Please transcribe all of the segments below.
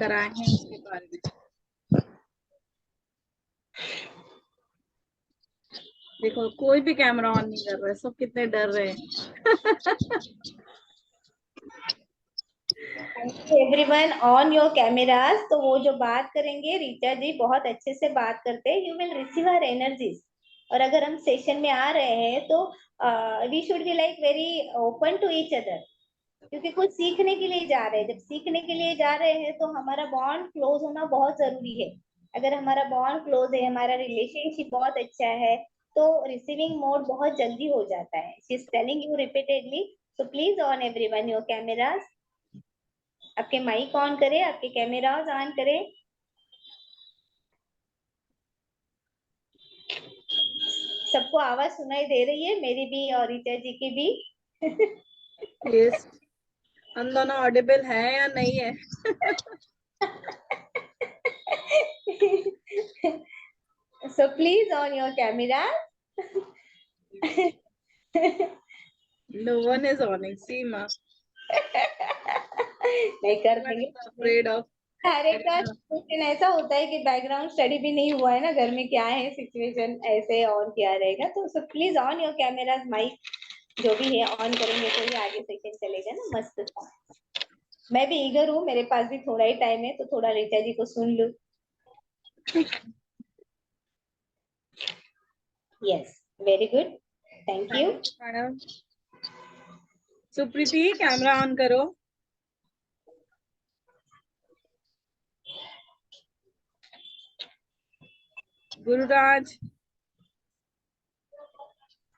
कराए हैं उसके बारे में। देखो कोई भी कैमरा ऑन नहीं कर रहा है, सब कितने डर रहे हैं। Everyone on your cameras. तो वो जो बात करेंगे रीता जी बहुत अच्छे से बात करते हैं। You will receive our energies. और अगर हम सेशन में आ रहे हैं तो we should be like very open to each other, क्योंकि कुछ सीखने के लिए जा रहे हैं। जब सीखने के लिए जा रहे हैं तो हमारा बॉन्ड क्लोज होना बहुत जरूरी है। अगर हमारा बॉन्ड क्लोज है, हमारा रिलेशनशिप बहुत अच्छा है, तो रिसीविंग मोड बहुत जल्दी हो जाता है। She is telling you repeatedly, so please on everyone your cameras. आपके माइक ऑन करें, आपके कैमरास ऑन करें। सबको आवाज सुनाई दे रही है, मेरी भी और रीता जी की भी? यस, हम दोनों ऑडिबल है या नहीं है? So please on your camera. No one is on. सीमा नहीं कर everyone देंगे। is afraid of। हर एक अरे का हाँ, क्वेश्चन ऐसा होता है कि बैकग्राउंड स्टडी भी नहीं हुआ है ना, घर में क्या है सिचुएशन, ऐसे ऑन किया रहेगा। तो so please on your cameras, mic जो भी है ऑन करेंगे तो ही आगे सेशन चलेगा ना मस्त सा। मैं भी ईगर हूँ, मेरे पास भी थोड़ा ही टाइम है, तो थोड़ा रीता जी को सुन लूं। Yes, very good, thank you. Thank you madam. Supriti camera on करो। गुरुराज,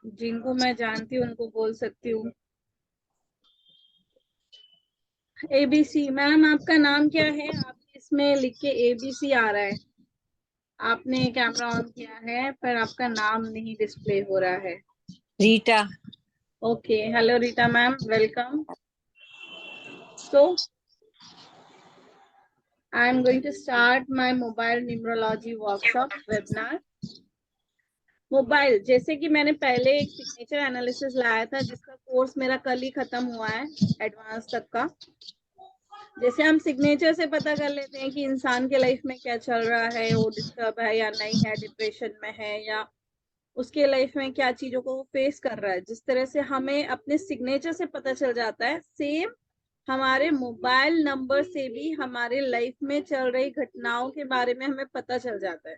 जिनको मैं जानती हूँ उनको बोल सकती हूँ। एबीसी मैम, आपका नाम क्या है? आप इसमें लिख के एबीसी आ रहा है। आपने कैमरा ऑन किया है पर आपका नाम नहीं डिस्प्ले हो रहा है। Rita. Okay, hello Rita ma'am, welcome. So I am going to start my mobile numerology workshop webinar। Mobile, जैसे कि मैंने पहले एक सिग्नेचर एनालिसिस लाया था जिसका कोर्स मेरा कल ही खत्म हुआ है, एडवांस तक का। जैसे हम सिग्नेचर से पता कर लेते हैं कि इंसान के लाइफ में क्या चल रहा है, वो डिस्टर्ब है या नहीं है, डिप्रेशन में है, या उसके लाइफ में क्या चीजों को वो फेस कर रहा है, जिस तरह से हमें अपने सिग्नेचर से पता चल जाता है, सेम हमारे मोबाइल नंबर से भी हमारे लाइफ में चल रही घटनाओं के बारे में हमें पता चल जाता है।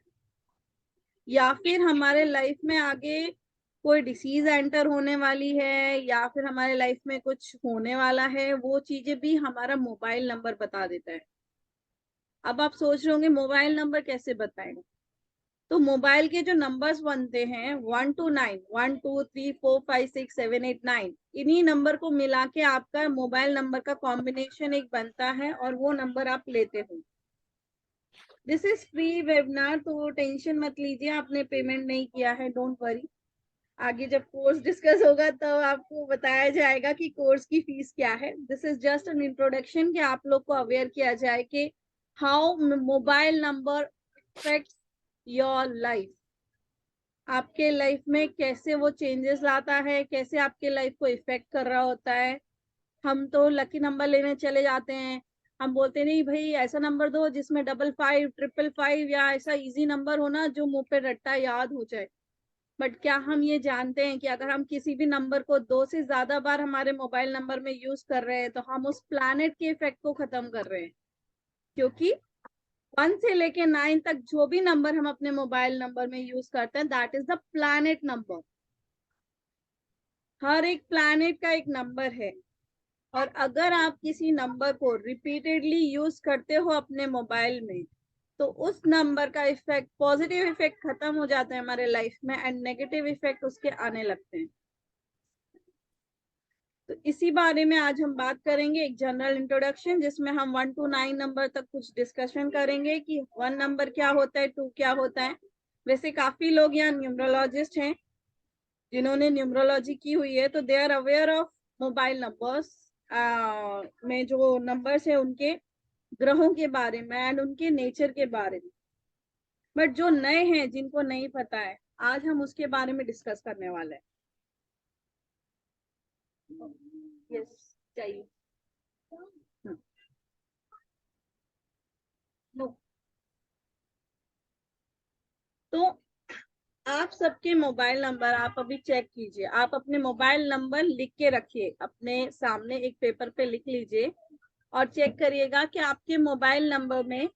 या फिर हमारे लाइफ में आगे कोई डिसीज एंटर होने वाली है, या फिर हमारे लाइफ में कुछ होने वाला है, वो चीजें भी हमारा मोबाइल नंबर बता देता है। अब आप सोच रहे होंगे मोबाइल नंबर कैसे बताएंगे? तो मोबाइल के जो नंबर्स बनते हैं 1 to 9, 1 2 3 4 5 6 7 8 9, इन्हीं नंबर को मिला के आपका मोबाइल नंबर का कॉम्बिनेशन एक बनता है और वो नंबर आप लेते हो। दिस इज फ्री वेबिनार, तो टेंशन मत लीजिए, आपने पेमेंट नहीं किया है, डोंट वरी। आगे जब कोर्स डिस्कस होगा तब आपको बताया जाएगा कि कोर्स की फीस क्या है। This is just an introduction कि आप लोग को अवेयर किया जाए कि how mobile number affect your life, आपके लाइफ में कैसे वो चेंजेस लाता है, कैसे आपके लाइफ को इफेक्ट कर रहा होता है। हम तो लकी नंबर लेने चले जाते हैं, हम बोलते नहीं भाई ऐसा नंबर दो जिसमें 55 555 या ऐसा इजी नंबर हो ना जो मुंह पे रट्टा याद हो जाए। बट क्या हम ये जानते हैं कि अगर हम किसी भी नंबर को 2 से ज्यादा बार हमारे मोबाइल नंबर में यूज कर रहे हैं तो हम उस प्लैनेट के इफेक्ट को खत्म कर रहे हैं। क्योंकि 1 से लेके 9 तक जो भी नंबर हम अपने मोबाइल नंबर में यूज करते हैं that is the planet number. हर एक प्लैनेट का एक नंबर है, और अगर आप किसी नंबर को रिपीटेडली यूज करते हो अपने मोबाइल में तो उस नंबर का इफेक्ट, पॉजिटिव इफेक्ट खत्म हो जाता है हमारे लाइफ में एंड नेगेटिव इफेक्ट उसके आने लगते हैं। तो इसी बारे में आज हम बात करेंगे, एक जनरल इंट्रोडक्शन जिसमें हम 1 to 9 नंबर तक कुछ डिस्कशन करेंगे कि 1 नंबर क्या होता है, 2 क्या होता है। वैसे काफी लोग यहाँ न्यूमरोलॉजिस्ट हैं जिन्होंने न्यूमरोलॉजी की हुई है, तो they are aware of mobile numbers में जो नंबर्स है उनके ग्रहों के बारे में एंड उनके नेचर के बारे में। बट जो नए हैं जिनको नहीं पता है, आज हम उसके बारे में डिस्कस करने वाले हैं। यस, चाहिए। आप सबके मोबाइल नंबर आप अभी चेक कीजिए, आप अपने मोबाइल नंबर लिख के रखिए, अपने सामने एक पेपर पे लिख लीजिए और चेक करिएगा कि आपके मोबाइल नंबर में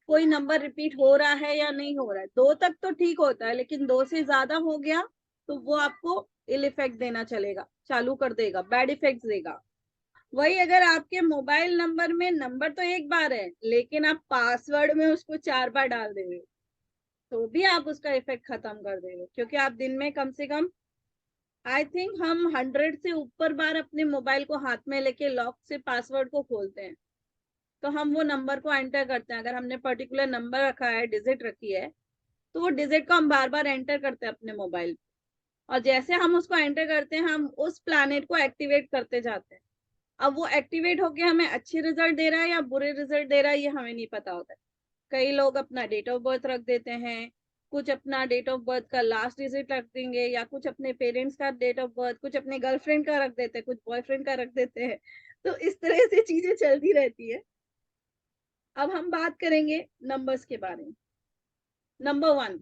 कोई नंबर रिपीट हो रहा है या नहीं हो रहा है। 2 तक तो ठीक होता है, लेकिन 2 से ज्यादा हो गया तो वो आपको इल इफेक्ट देना चलेगा, चालू कर देगा, बैड इफेक्ट देगा। वही अगर आपके मोबाइल नंबर में नंबर तो एक बार है, लेकिन आप पासवर्ड में उसको 4 बार डाल देंगे तो भी आप उसका इफेक्ट खत्म कर देंगे, क्योंकि आप दिन में कम से कम आई थिंक हम 100 से ऊपर बार अपने मोबाइल को हाथ में लेके लॉक से पासवर्ड को खोलते हैं। तो हम वो नंबर को एंटर करते हैं, अगर हमने पर्टिकुलर नंबर रखा है, डिजिट रखी है, तो वो डिजिट को हम बार बार एंटर करते हैं अपने मोबाइल, और जैसे हम उसको एंटर करते हैं हम उस प्लैनेट को एक्टिवेट करते जाते हैं। अब वो एक्टिवेट होके हमें अच्छे रिजल्ट दे रहा है या बुरे रिजल्ट दे रहा है ये हमें नहीं पता होता है। कई लोग अपना डेट ऑफ बर्थ रख देते हैं, कुछ अपना डेट ऑफ बर्थ का लास्ट डिजिट रख देंगे, या कुछ अपने पेरेंट्स का डेट ऑफ बर्थ, कुछ अपने गर्लफ्रेंड का रख देते हैं, कुछ बॉयफ्रेंड का रख देते हैं। तो इस तरह से चीजें चलती रहती है। अब हम बात करेंगे नंबर्स के बारे में। नंबर 1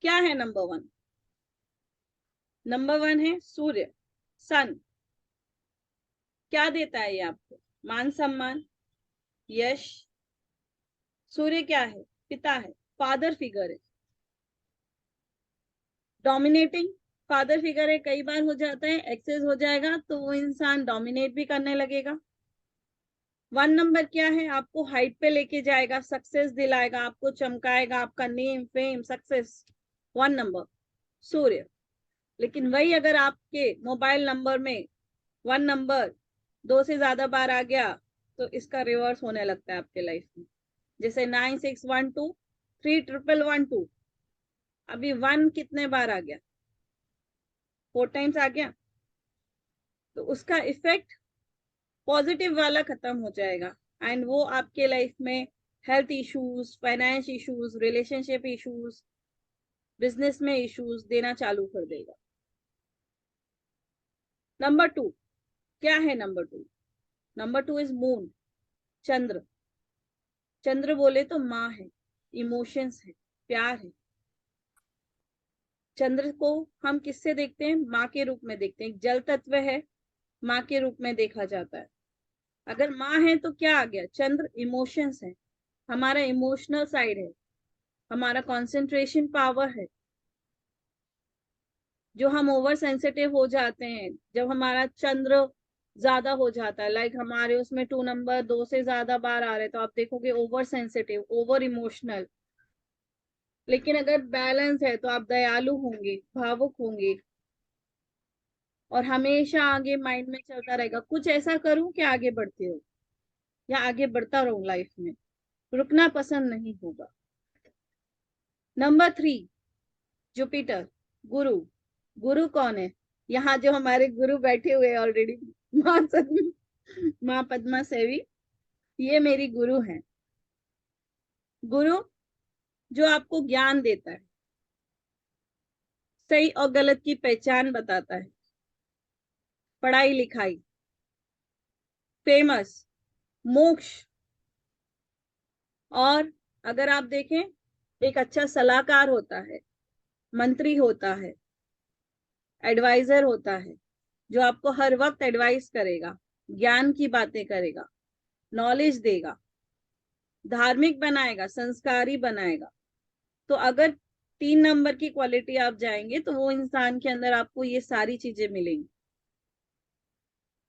क्या है? नंबर 1, नंबर 1 है सूर्य, सन। क्या देता है ये आपको? मान सम्मान, यश। सूर्य क्या है? पिता है, फादर फिगर है। डोमिनेटिंग, फादर फिगर है, कई बार हो जाता है, एक्सेस हो जाएगा तो वो इंसान डोमिनेट भी करने लगेगा। 1 नंबर क्या है? आपको हाइट पे लेके जाएगा, सक्सेस दिलाएगा, आपको चमकाएगा, आपका नेम फेम सक्सेस। 1 नंबर सूर्य। लेकिन वही अगर आपके मोबाइल नंबर में 1 नंबर 2 से ज्यादा बार आ गया तो इसका रिवर्स होने लगता है आपके लाइफ में। जैसे 9612 3112, अभी 1 कितने बार आ गया? 4 टाइम्स आ गया। तो उसका इफेक्ट पॉजिटिव वाला खत्म हो जाएगा, एंड वो आपके लाइफ में health issues, finance issues, relationship issues, business में इश्यूज देना चालू कर देगा। नंबर 2 क्या है? नंबर 2, नंबर 2 इज मून, चंद्र। चंद्र बोले तो माँ है, इमोशंस है, प्यार है। चंद्र को हम किससे देखते हैं? माँ के रूप में देखते हैं। जल तत्व है, माँ के रूप में देखा जाता है। अगर माँ है तो क्या आ गया? चंद्र इमोशंस है, हमारा इमोशनल साइड है, हमारा कंसंट्रेशन पावर है। जो हम ओवर सेंसिटिव हो जाते हैं जब हमारा चंद्र ज्यादा हो जाता है, लाइक हमारे उसमें 2 नंबर 2 से ज्यादा बार आ रहे तो आप देखोगे ओवर सेंसिटिव, ओवर इमोशनल। लेकिन अगर बैलेंस है तो आप दयालु होंगे, भावुक होंगे, और हमेशा आगे माइंड में चलता रहेगा कुछ ऐसा करूं कि आगे बढ़ते हो, या आगे बढ़ता रहूं लाइफ में, रुकना पसंद नहीं होगा। नंबर 3 जुपिटर, गुरु। गुरु कौन है? यहाँ जो हमारे गुरु बैठे हुए ऑलरेडी, माँ पद्मा सेवी, ये मेरी गुरु हैं। गुरु जो आपको ज्ञान देता है, सही और गलत की पहचान बताता है, पढ़ाई लिखाई, फेमस, मोक्ष। और अगर आप देखें, एक अच्छा सलाहकार होता है, मंत्री होता है, एडवाइजर होता है, जो आपको हर वक्त एडवाइस करेगा, ज्ञान की बातें करेगा, नॉलेज देगा, धार्मिक बनाएगा, संस्कारी बनाएगा। तो अगर 3 नंबर की क्वालिटी आप जाएंगे तो वो इंसान के अंदर आपको ये सारी चीजें मिलेंगी।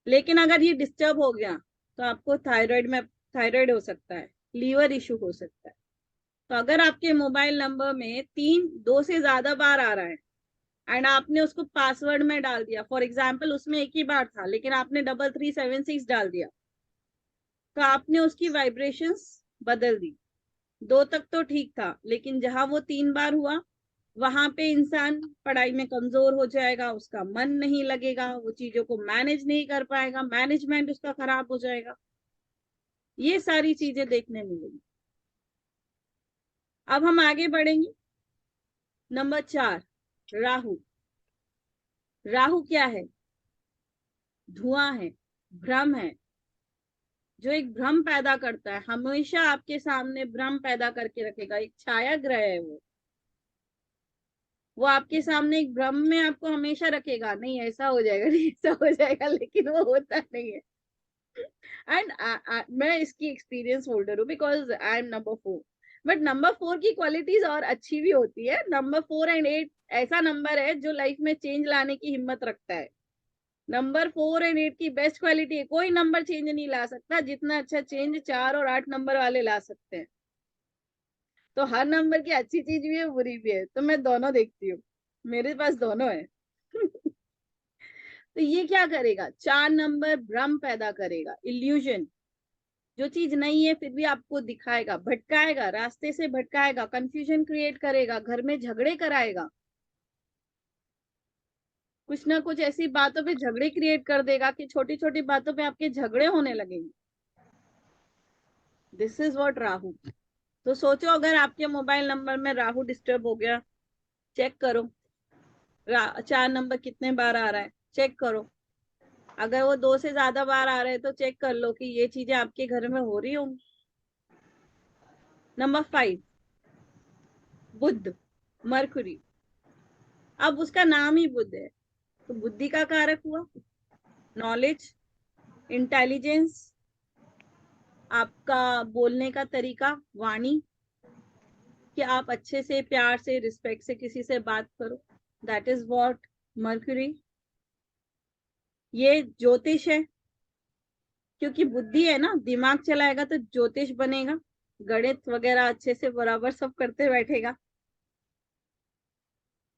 लेकिन अगर ये डिस्टर्ब हो गया तो आपको थायराइड हो सकता है, लीवर इशू हो सकता है। तो अगर आपके मोबाइल नंबर में 2 से ज्यादा बार आ रहा है एंड आपने उसको पासवर्ड में डाल दिया, फॉर एग्जाम्पल उसमें एक ही बार था लेकिन आपने 3376 डाल दिया, तो आपने उसकी वाइब्रेशंस बदल दी। 2 तक तो ठीक था, लेकिन जहां वो 3 बार हुआ वहां पे इंसान पढ़ाई में कमजोर हो जाएगा, उसका मन नहीं लगेगा, वो चीजों को मैनेज नहीं कर पाएगा, मैनेजमेंट उसका खराब हो जाएगा। ये सारी चीजें देखने मिलेंगी। अब हम आगे बढ़ेंगे। नंबर 4 राहु। राहु क्या है? धुआं है, भ्रम है, जो एक भ्रम पैदा करता है, हमेशा आपके सामने भ्रम पैदा करके रखेगा, एक छाया ग्रह है वो। वो आपके सामने एक भ्रम में आपको हमेशा रखेगा, नहीं ऐसा हो जाएगा, नहीं ऐसा हो जाएगा, लेकिन वो होता नहीं है। एंड मैं इसकी एक्सपीरियंस होल्डर हूँ, because I am number 4। But number 4 की क्वालिटीज और अच्छी भी होती है। नंबर 4 एंड 8 ऐसा नंबर है जो लाइफ में चेंज लाने की हिम्मत रखता है। नंबर 4 एंड 8 की बेस्ट क्वालिटी है, कोई नंबर चेंज नहीं ला सकता जितना अच्छा चेंज 4 और 8 नंबर वाले ला सकते हैं। तो हर नंबर की अच्छी चीज भी है, बुरी भी है, तो मैं दोनों देखती हूँ, मेरे पास दोनों है। तो ये क्या करेगा, 4 नंबर भ्रम पैदा करेगा, इल्यूजन। जो चीज नहीं है फिर भी आपको दिखाएगा, भटकाएगा, रास्ते से भटकाएगा, कंफ्यूजन क्रिएट करेगा, घर में झगड़े कराएगा, कुछ ना कुछ ऐसी बातों पे झगड़े क्रिएट कर देगा कि छोटी छोटी बातों पे आपके झगड़े होने लगेंगे। This is what Rahu. तो सोचो, अगर आपके मोबाइल नंबर में राहु डिस्टर्ब हो गया, चेक करो 4 नंबर कितने बार आ रहा है, चेक करो। अगर वो 2 से ज्यादा बार आ रहे हैं तो चेक कर लो कि ये चीजें आपके घर में हो रही होंगी। नंबर 5, बुध, मरकुरी। अब उसका नाम ही बुध है, तो बुद्धि का कारक हुआ, नॉलेज, इंटेलिजेंस, आपका बोलने का तरीका, वाणी, कि आप अच्छे से, प्यार से, रिस्पेक्ट से किसी से बात करो, दैट इज व्हाट मर्क्यूरी। ये ज्योतिष है, क्योंकि बुद्धि है ना, दिमाग चलाएगा तो ज्योतिष बनेगा, गणित वगैरह अच्छे से बराबर सब करते बैठेगा।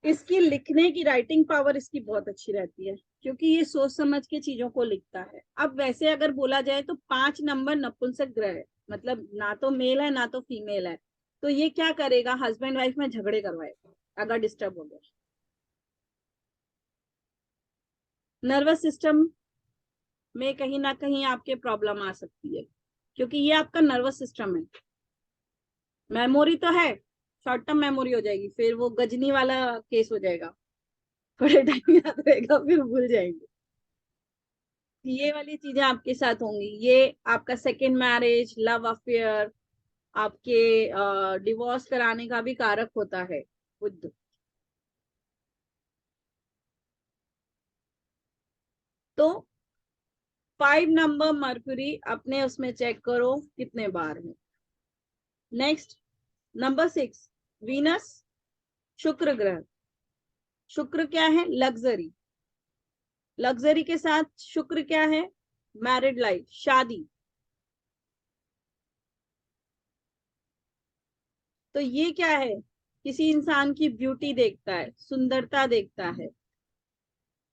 इसकी लिखने की राइटिंग पावर इसकी बहुत अच्छी रहती है, क्योंकि ये सोच समझ के चीजों को लिखता है। अब वैसे अगर बोला जाए तो 5 नंबर नपुंसक ग्रह है, मतलब ना तो मेल है ना तो फीमेल है। तो ये क्या करेगा, हस्बैंड वाइफ में झगड़े करवाएगा अगर डिस्टर्ब हो गया। नर्वस सिस्टम में कहीं ना कहीं आपके प्रॉब्लम आ सकती है, क्योंकि ये आपका नर्वस सिस्टम है। मेमोरी तो है, शॉर्ट टर्म मेमोरी हो जाएगी, फिर वो गजनी वाला केस हो जाएगा, थोड़े टाइम याद रहेगा फिर भूल जाएंगे। ये वाली चीजें आपके साथ होंगी। ये आपका सेकेंड मैरिज, लव अफेयर, आपके डिवोर्स कराने का भी कारक होता है बुध। तो 5 नंबर मरकुरी अपने उसमें चेक करो कितने बार है। नेक्स्ट, नंबर 6, वीनस, शुक्र ग्रह। शुक्र क्या है, लग्जरी। लग्जरी के साथ शुक्र क्या है, मैरिड लाइफ, शादी। तो ये क्या है, किसी इंसान की ब्यूटी देखता है, सुंदरता देखता है।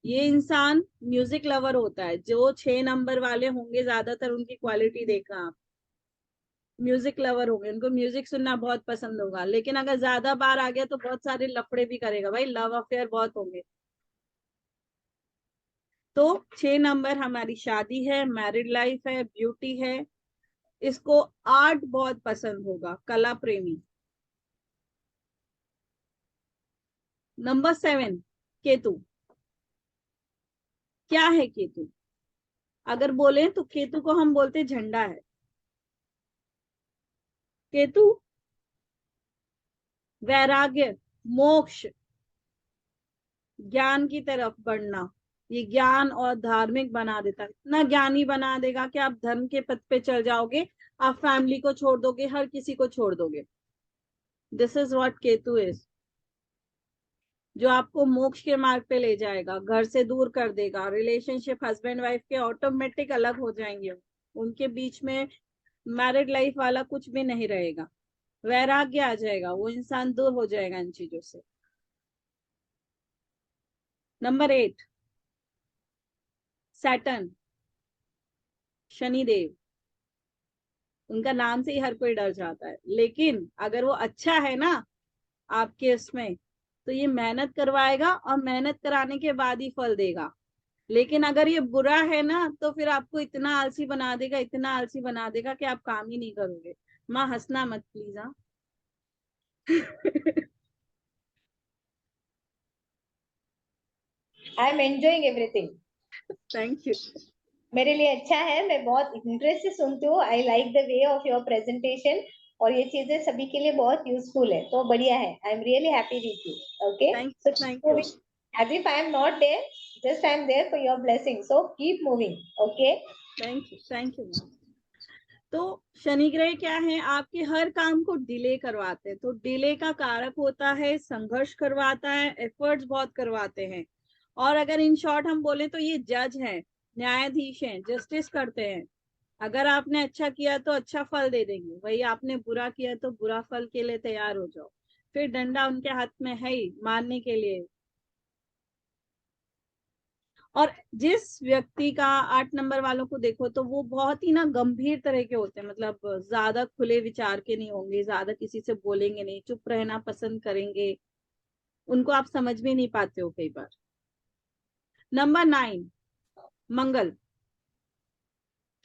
ये इंसान म्यूजिक लवर होता है, जो 6 नंबर वाले होंगे ज्यादातर उनकी क्वालिटी देखना आप, म्यूजिक लवर होंगे, उनको म्यूजिक सुनना बहुत पसंद होगा। लेकिन अगर ज्यादा बार आ गया तो बहुत सारे लफड़े भी करेगा भाई, लव अफेयर बहुत होंगे। तो 6 नंबर हमारी शादी है, मैरिड लाइफ है, ब्यूटी है। इसको आर्ट बहुत पसंद होगा, कला प्रेमी। नंबर 7, केतु। क्या है केतु, अगर बोले तो केतु को हम बोलते झंडा है। केतु वैराग्य, मोक्ष, ज्ञान की तरफ बढ़ना, ये ज्ञान और धार्मिक बना देता है, इतना ज्ञानी बना देगा कि आप धर्म के पथ पे चल जाओगे, आप फैमिली को छोड़ दोगे, हर किसी को छोड़ दोगे। This is what Ketu is, जो आपको मोक्ष के मार्ग पे ले जाएगा, घर से दूर कर देगा, रिलेशनशिप हस्बैंड वाइफ के ऑटोमेटिक अलग हो जाएंगे, उनके बीच में मैरिड लाइफ वाला कुछ भी नहीं रहेगा, वैराग्य आ जाएगा, वो इंसान दूर हो जाएगा इन चीजों से। Number 8, Saturn, Shanidev. उनका नाम से ही हर कोई डर जाता है, लेकिन अगर वो अच्छा है ना आपके उसमें, तो ये मेहनत करवाएगा और मेहनत कराने के बाद ही फल देगा। लेकिन अगर ये बुरा है ना, तो फिर आपको इतना आलसी बना देगा, इतना आलसी बना देगा कि आप काम ही नहीं करोगे। माँ हंसना मत प्लीज, हाँ। I am enjoying everything. Thank you. मेरे लिए अच्छा है, मैं बहुत इंटरेस्ट से सुनती हूँ। I like the way of your presentation. और ये चीजें सभी के लिए बहुत यूजफुल है, तो बढ़िया है। I am really happy with you. Okay, so thank you. Moving as if I am not there, just I am there for your blessing. So keep moving. Okay. Thank you ma'am. तो शनि ग्रह क्या है, आपके हर काम को delay करवाते हैं, तो डिले का कारक होता है, संघर्ष करवाता है, एफर्ट्स बहुत करवाते हैं। और अगर इन शॉर्ट हम बोले तो ये जज है, न्यायाधीश हैं, जस्टिस करते हैं। अगर आपने अच्छा किया तो अच्छा फल दे देंगे, वही आपने बुरा किया तो बुरा फल के लिए तैयार हो जाओ, फिर डंडा उनके हाथ में है ही मारने के लिए। और जिस व्यक्ति का 8 नंबर वालों को देखो तो वो बहुत ही ना गंभीर तरह के होते हैं, मतलब ज्यादा खुले विचार के नहीं होंगे, ज्यादा किसी से बोलेंगे नहीं, चुप रहना पसंद करेंगे, उनको आप समझ भी नहीं पाते हो कई बार। नंबर 9 मंगल।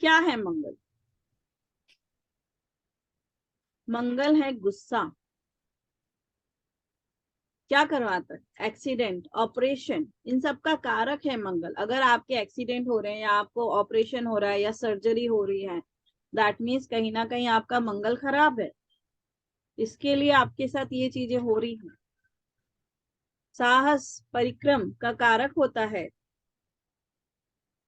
क्या है मंगल? मंगल है गुस्सा। क्या करवाता है? एक्सीडेंट, ऑपरेशन, इन सब का कारक है मंगल। अगर आपके एक्सीडेंट हो रहे हैं या आपको ऑपरेशन हो रहा है या सर्जरी हो रही है, दैट मीन्स कहीं ना कहीं आपका मंगल खराब है, इसके लिए आपके साथ ये चीजें हो रही हैं। साहस, परिक्रम का कारक होता है।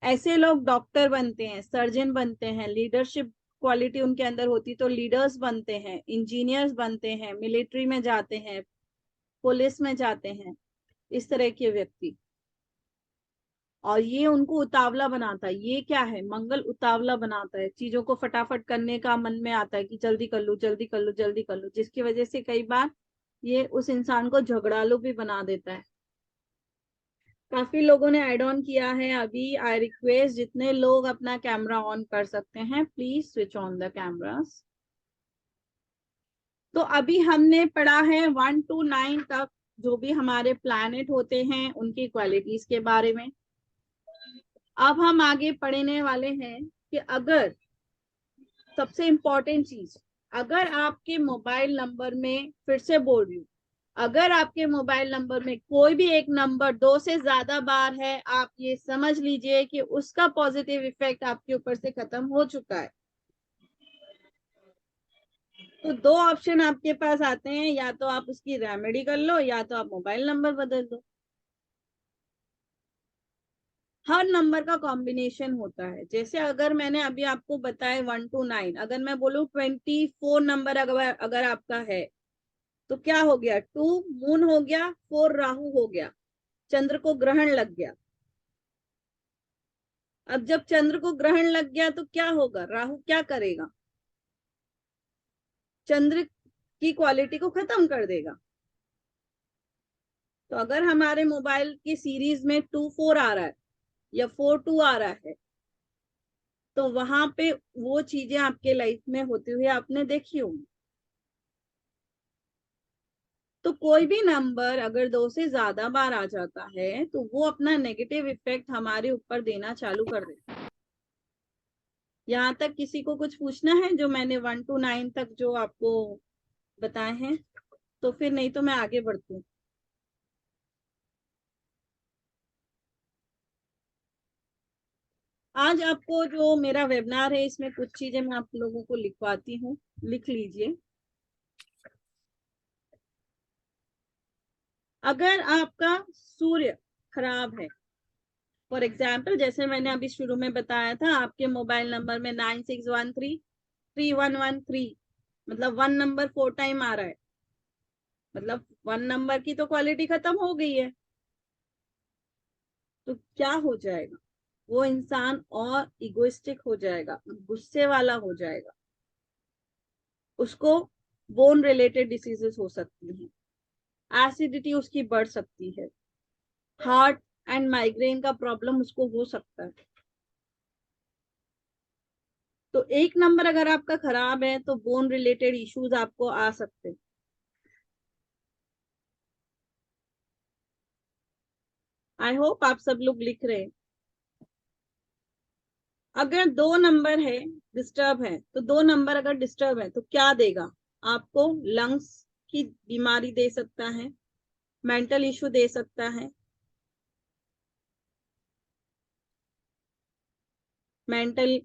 ऐसे लोग डॉक्टर बनते हैं, सर्जन बनते हैं, लीडरशिप क्वालिटी उनके अंदर होती तो लीडर्स बनते हैं, इंजीनियर्स बनते हैं, मिलिट्री में जाते हैं, पुलिस में जाते हैं, इस तरह के व्यक्ति। और ये उनको उतावला बनाता है। ये क्या है? मंगल उतावला बनाता है, चीजों को फटाफट करने का मन में आता है कि जल्दी कर लो, जल्दी कर लो, जल्दी कर लो, जिसकी वजह से कई बार ये उस इंसान को झगड़ालू भी बना देता है। काफी लोगों ने ऐड ऑन किया है अभी। आई रिक्वेस्ट जितने लोग अपना कैमरा ऑन कर सकते हैं, please switch on the cameras. तो अभी हमने पढ़ा है 1 to 9 तक जो भी हमारे प्लैनेट होते हैं उनकी क्वालिटीज के बारे में। अब हम आगे पढ़ने वाले हैं कि अगर, सबसे इंपॉर्टेंट चीज, अगर आपके मोबाइल नंबर में, फिर से बोल रही हूँ, अगर आपके मोबाइल नंबर में कोई भी एक नंबर 2 से ज्यादा बार है, आप ये समझ लीजिए कि उसका पॉजिटिव इफेक्ट आपके ऊपर से खत्म हो चुका है। तो 2 ऑप्शन आपके पास आते हैं, या तो आप उसकी रेमेडी कर लो या तो आप मोबाइल नंबर बदल दो। हर नंबर का कॉम्बिनेशन होता है। जैसे अगर मैंने अभी आपको बताया 1 to 9, अगर मैं बोलूं 24 नंबर अगर आपका है तो क्या हो गया? 2 मून हो गया, 4 राहु हो गया, चंद्र को ग्रहण लग गया। अब जब चंद्र को ग्रहण लग गया तो क्या होगा? राहु क्या करेगा? चंद्र की क्वालिटी को खत्म कर देगा। तो अगर हमारे मोबाइल की सीरीज में 2-4 आ रहा है या 4-2 आ रहा है, तो वहां पे वो चीजें आपके लाइफ में होती हुई आपने देखी होंगी। तो कोई भी नंबर अगर 2 से ज्यादा बार आ जाता है तो वो अपना नेगेटिव इफेक्ट हमारे ऊपर देना चालू कर देता है। यहाँ तक किसी को कुछ पूछना है जो मैंने 1 to 9 तक जो आपको बताए हैं? तो फिर नहीं तो मैं आगे बढ़ती हूँ। आज आपको जो मेरा वेबिनार है इसमें कुछ चीजें मैं आप लोगों को लिखवाती हूँ, लिख लीजिए। अगर आपका सूर्य खराब है, फॉर एग्जाम्पल जैसे मैंने अभी शुरू में बताया था, आपके मोबाइल नंबर में 96133113, मतलब 1 नंबर 4 टाइम आ रहा है, मतलब 1 नंबर की तो क्वालिटी खत्म हो गई है। तो क्या हो जाएगा? वो इंसान और इगोइस्टिक हो जाएगा, गुस्से वाला हो जाएगा, उसको बोन रिलेटेड डिसीजेस हो सकती हैं, एसिडिटी उसकी बढ़ सकती है, हार्ट एंड माइग्रेन का प्रॉब्लम उसको हो सकता है। तो 1 नंबर अगर आपका खराब है तो बोन रिलेटेड इश्यूज आपको आ सकते हैं। आई होप आप सब लोग लिख रहे हैं। अगर 2 नंबर है डिस्टर्ब है, तो 2 नंबर अगर डिस्टर्ब है तो क्या देगा आपको? लंग्स की बीमारी दे सकता है, मेंटल इश्यू दे सकता है, मेंटल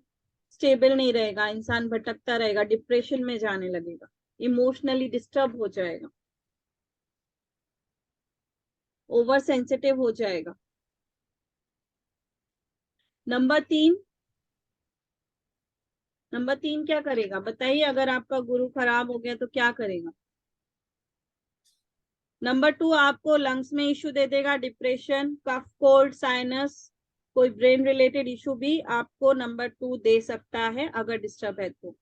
स्टेबल नहीं रहेगा, इंसान भटकता रहेगा, डिप्रेशन में जाने लगेगा, इमोशनली डिस्टर्ब हो जाएगा, ओवर सेंसिटिव हो जाएगा। नंबर 3 क्या करेगा बताइए? अगर आपका गुरु खराब हो गया तो क्या करेगा? नंबर 2 आपको लंग्स में इश्यू दे देगा, डिप्रेशन, कफ, कोल्ड, साइनस, कोई ब्रेन रिलेटेड इश्यू भी आपको नंबर 2 दे सकता है अगर डिस्टर्ब है तो।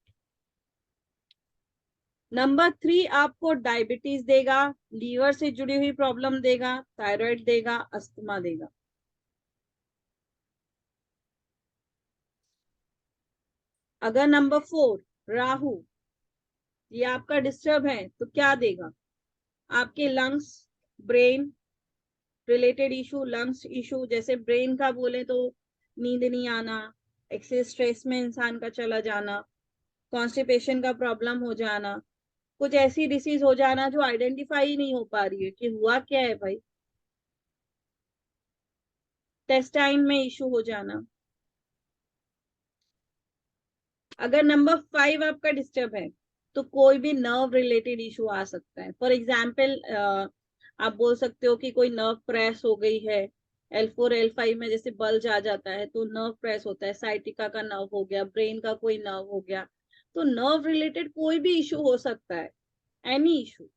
नंबर 3 आपको डायबिटीज देगा, लीवर से जुड़ी हुई प्रॉब्लम देगा, थायराइड देगा, अस्थमा देगा। अगर नंबर 4 राहु ये आपका डिस्टर्ब है तो क्या देगा? आपके lungs, brain related issue, lungs issue, जैसे ब्रेन का बोले तो नींद नहीं आना, एक्सेस स्ट्रेस में इंसान का चला जाना, कॉन्स्टिपेशन का प्रॉब्लम हो जाना, कुछ ऐसी डिसीज हो जाना जो आइडेंटिफाई ही नहीं हो पा रही है कि हुआ क्या है भाई, टेस्टाइन में इशू हो जाना। अगर नंबर 5 आपका डिस्टर्ब है तो कोई भी नर्व रिलेटेड इशू आ सकता है। फॉर एग्जाम्पल आप बोल सकते हो कि कोई नर्व प्रेस हो गई है, L4 L5 में जैसे बल्ज आ जाता है तो नर्व प्रेस होता है, साइटिका का नर्व हो गया, ब्रेन का कोई नर्व हो गया, तो नर्व रिलेटेड कोई भी इशू हो सकता है, any issue.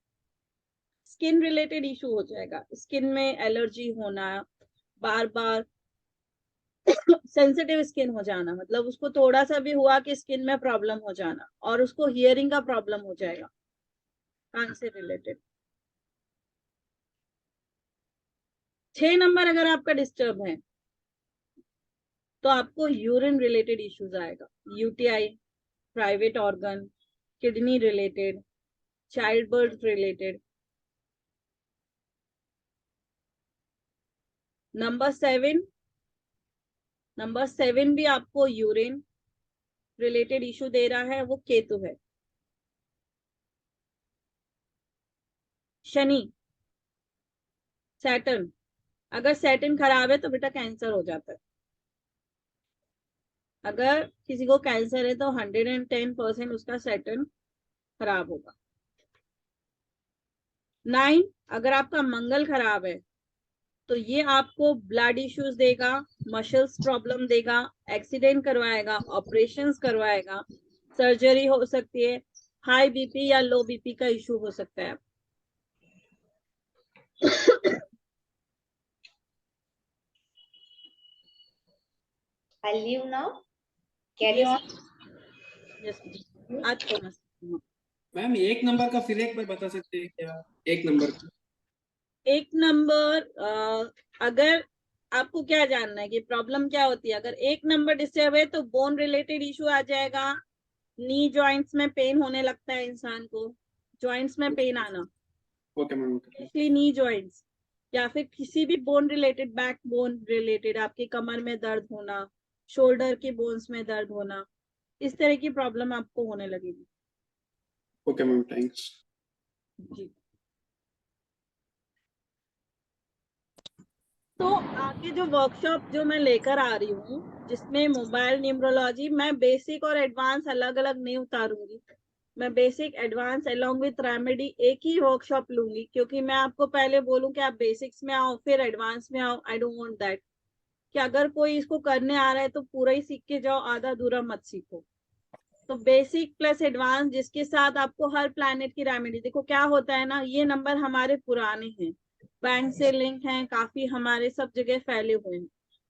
Skin related issue हो जाएगा, स्किन में एलर्जी होना, बार बार सेंसिटिव स्किन हो जाना, मतलब उसको थोड़ा सा भी हुआ कि स्किन में प्रॉब्लम हो जाना, और उसको हियरिंग का प्रॉब्लम हो जाएगा, कान से रिलेटेड। 6 नंबर अगर आपका डिस्टर्ब है तो आपको यूरिन रिलेटेड इश्यूज आएगा, UTI, private organ, kidney related, child birth related. Number 7 भी आपको यूरिन रिलेटेड इशू दे रहा है, वो केतु है। शनि, सैटर्न, अगर सैटर्न खराब है तो बेटा कैंसर हो जाता है। अगर किसी को कैंसर है तो 110% उसका सैटर्न खराब होगा। 9 अगर आपका मंगल खराब है तो ये आपको ब्लड इश्यूज देगा, मसल्स प्रॉब्लम देगा, एक्सीडेंट करवाएगा, ऑपरेशंस करवाएगा, सर्जरी हो सकती है, हाई बीपी या लो बीपी का इशू हो सकता है। I'll leave now. Carry on. Yes आज तो मैम एक नंबर का फिर एक बार बता सकते हैं क्या? एक नंबर का एक नंबर अगर आपको क्या जानना है कि प्रॉब्लम क्या होती है, अगर एक नंबर डिस्टर्ब है तो बोन रिलेटेड इशू आ जाएगा, नी जॉइंट्स में पेन होने लगता है इंसान को, जॉइंट्स में पेन आना, ओके मैम, स्पेशली नी जॉइंट्स, या फिर किसी भी bone related, back bone related, आपकी कमर में दर्द होना, शोल्डर के बोन्स में दर्द होना, इस तरह की प्रॉब्लम आपको होने लगेगी। Okay ma'am, thanks. जी, तो आगे जो वर्कशॉप जो मैं लेकर आ रही हूँ जिसमें मोबाइल न्यूमरोलॉजी, मैं बेसिक और एडवांस अलग अलग नहीं उतारूंगी, मैं basic advance along with remedy एक ही वर्कशॉप लूंगी, क्योंकि मैं आपको पहले बोलूं कि आप बेसिक्स में आओ फिर एडवांस में आओ, आई डोंट वांट दैट। कि अगर कोई इसको करने आ रहा है तो पूरा ही सीख के जाओ, आधा अधूरा मत सीखो। तो बेसिक प्लस एडवांस जिसके साथ आपको हर प्लैनेट की रेमेडी, देखो क्या होता है ना, ये नंबर हमारे पुराने हैं, बैंक से लिंक हैं, काफी हमारे सब जगह फैले हुए हैं,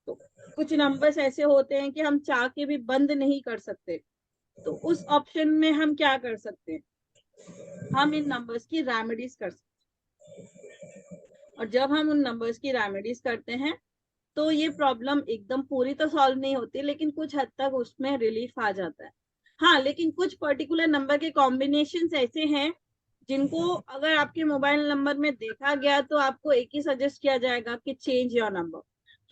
तो कुछ नंबर्स ऐसे होते हैं कि हम चाह के भी बंद नहीं कर सकते, तो उस ऑप्शन में हम क्या कर सकते हैं, हम इन नंबर्स की रेमेडीज कर सकते हैं, और जब हम उन नंबर्स की रेमेडीज करते हैं तो ये प्रॉब्लम एकदम पूरी तो सॉल्व नहीं होती, लेकिन कुछ हद तक उसमें रिलीफ आ जाता है। हाँ, लेकिन कुछ पर्टिकुलर नंबर के कॉम्बिनेशन ऐसे हैं जिनको अगर आपके मोबाइल नंबर में देखा गया तो आपको एक ही सजेस्ट किया जाएगा कि चेंज योर नंबर,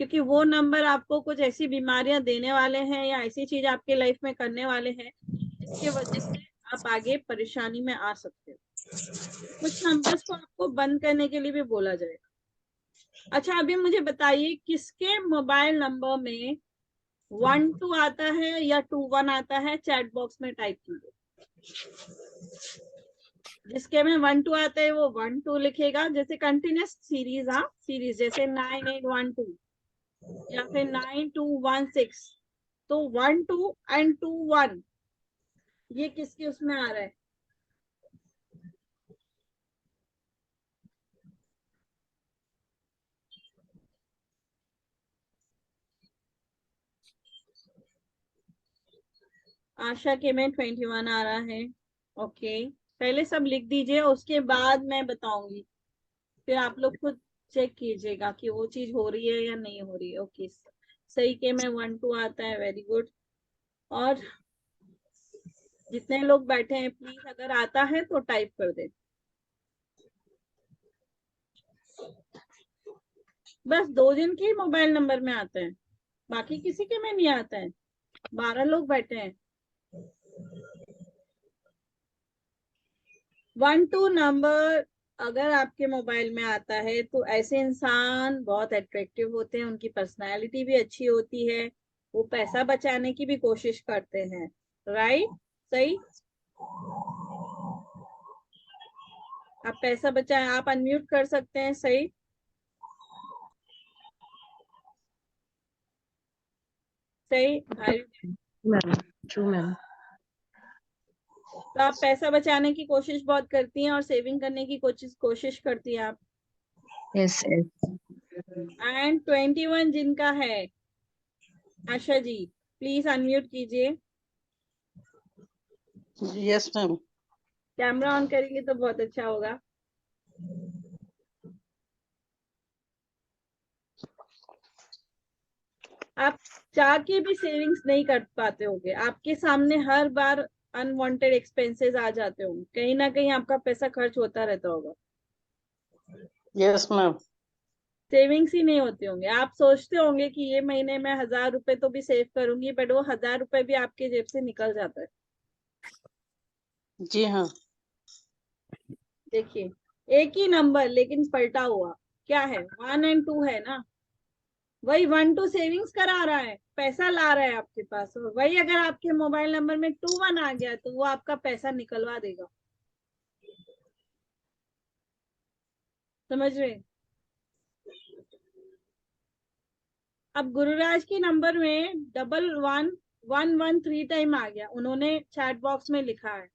क्योंकि वो नंबर आपको कुछ ऐसी बीमारियां देने वाले हैं या ऐसी चीज आपके लाइफ में करने वाले हैं जिसके वजह से आप आगे परेशानी में आ सकते हो। कुछ नंबर्स को आपको बंद करने के लिए भी बोला जाएगा। अच्छा, अभी मुझे बताइए किसके मोबाइल नंबर में 12 आता है या 21 आता है, चैट बॉक्स में टाइप कीजिए। जिसके में 12 आता है वो 12 लिखेगा, जैसे कंटिन्यूस सीरीज, हाँ सीरीज जैसे 9812 या फिर 9216, तो 12 एंड 21 ये किसके उसमें आ रहा है? आशा के में 21 आ रहा है। ओके, पहले सब लिख दीजिए, उसके बाद मैं बताऊंगी, फिर आप लोग खुद चेक कीजिएगा कि वो चीज हो रही है या नहीं हो रही है। ओके, सही के में 12 आता है, वेरी गुड। और जितने लोग बैठे हैं प्लीज अगर आता है तो टाइप कर दे। बस 2 दिन के मोबाइल नंबर में आता है, बाकी किसी के में नहीं आता है। 12 लोग बैठे हैं। 12 नंबर अगर आपके मोबाइल में आता है तो ऐसे इंसान बहुत अट्रैक्टिव होते हैं, उनकी पर्सनालिटी भी अच्छी होती है, वो पैसा बचाने की भी कोशिश करते हैं। राइट, सही। आप पैसा बचाएं, आप अनम्यूट कर सकते हैं, सही। सही भाई। Ma'am, true ma'am. तो आप पैसा बचाने की कोशिश बहुत करती हैं और सेविंग करने की कोशिश करती हैं आप। Yes yes. एंड 21 जिनका है, आशा जी प्लीज अनम्यूट कीजिए। Yes ma'am. कैमरा ऑन करेंगे तो बहुत अच्छा होगा। आप चाह के भी सेविंग्स नहीं कर पाते होंगे, आपके सामने हर बार अनवांटेड एक्सपेंसेस आ जाते होंगे, कहीं ना कहीं आपका पैसा खर्च होता रहता होगा। Yes ma'am. सेविंग्स ही नहीं होते होंगे, आप सोचते होंगे कि ये महीने में 1000 रुपए तो भी सेव करूंगी, बट वो 1000 रुपए भी आपके जेब से निकल जाता है। जी हाँ। देखिए, एक ही नंबर लेकिन पलटा हुआ, क्या है? 1 और 2 है ना, वही 1 2 सेविंग्स करा रहा है, पैसा ला रहा है आपके पास, और वही अगर आपके मोबाइल नंबर में 21 आ गया तो वो आपका पैसा निकलवा देगा। समझ रहे? अब गुरुराज के नंबर में 1111 टाइम आ गया, उन्होंने चैट बॉक्स में लिखा है,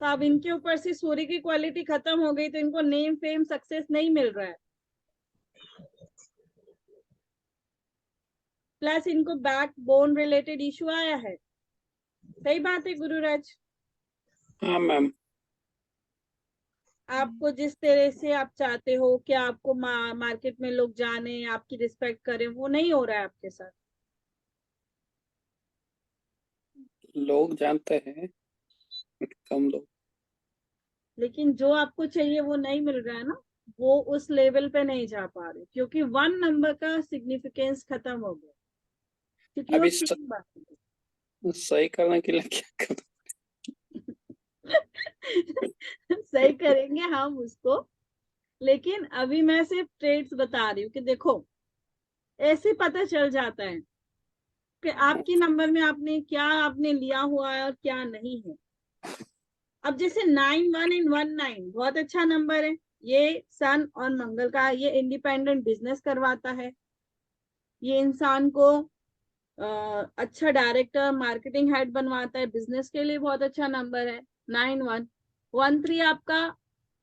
तो अब इनके ऊपर से सूर्य की क्वालिटी खत्म हो गई तो इनको नेम फेम सक्सेस नहीं मिल रहा है, प्लस इनको बैक बोन रिलेटेड इशू आया है। सही बात है गुरुराज? हाँ मैम। आपको जिस तरह से आप चाहते हो कि आपको मार्केट में लोग जाने, आपकी रिस्पेक्ट करें, वो नहीं हो रहा है आपके साथ। लोग जानते हैं, कम लोग। लेकिन जो आपको चाहिए वो नहीं मिल रहा है ना, वो उस लेवल पे नहीं जा पा रहे, क्योंकि 1 नंबर का सिग्निफिकेंस खत्म हो गया, क्योंकि वो अभी सेम बात है। सही करने के लिए क्या करूं? सही करेंगे हम उसको, लेकिन अभी मैं सिर्फ ट्रेड्स बता रही हूँ कि देखो, ऐसे पता चल जाता है कि आपके नंबर में आपने लिया हुआ है और क्या नहीं है। अब जैसे 91 एंड 19 बहुत अच्छा नंबर है, ये सन और मंगल का, ये इंडिपेंडेंट बिजनेस करवाता है, ये इंसान को अच्छा डायरेक्टर मार्केटिंग हेड बनवाता है, बिजनेस के लिए बहुत अच्छा नंबर है। 9113 आपका,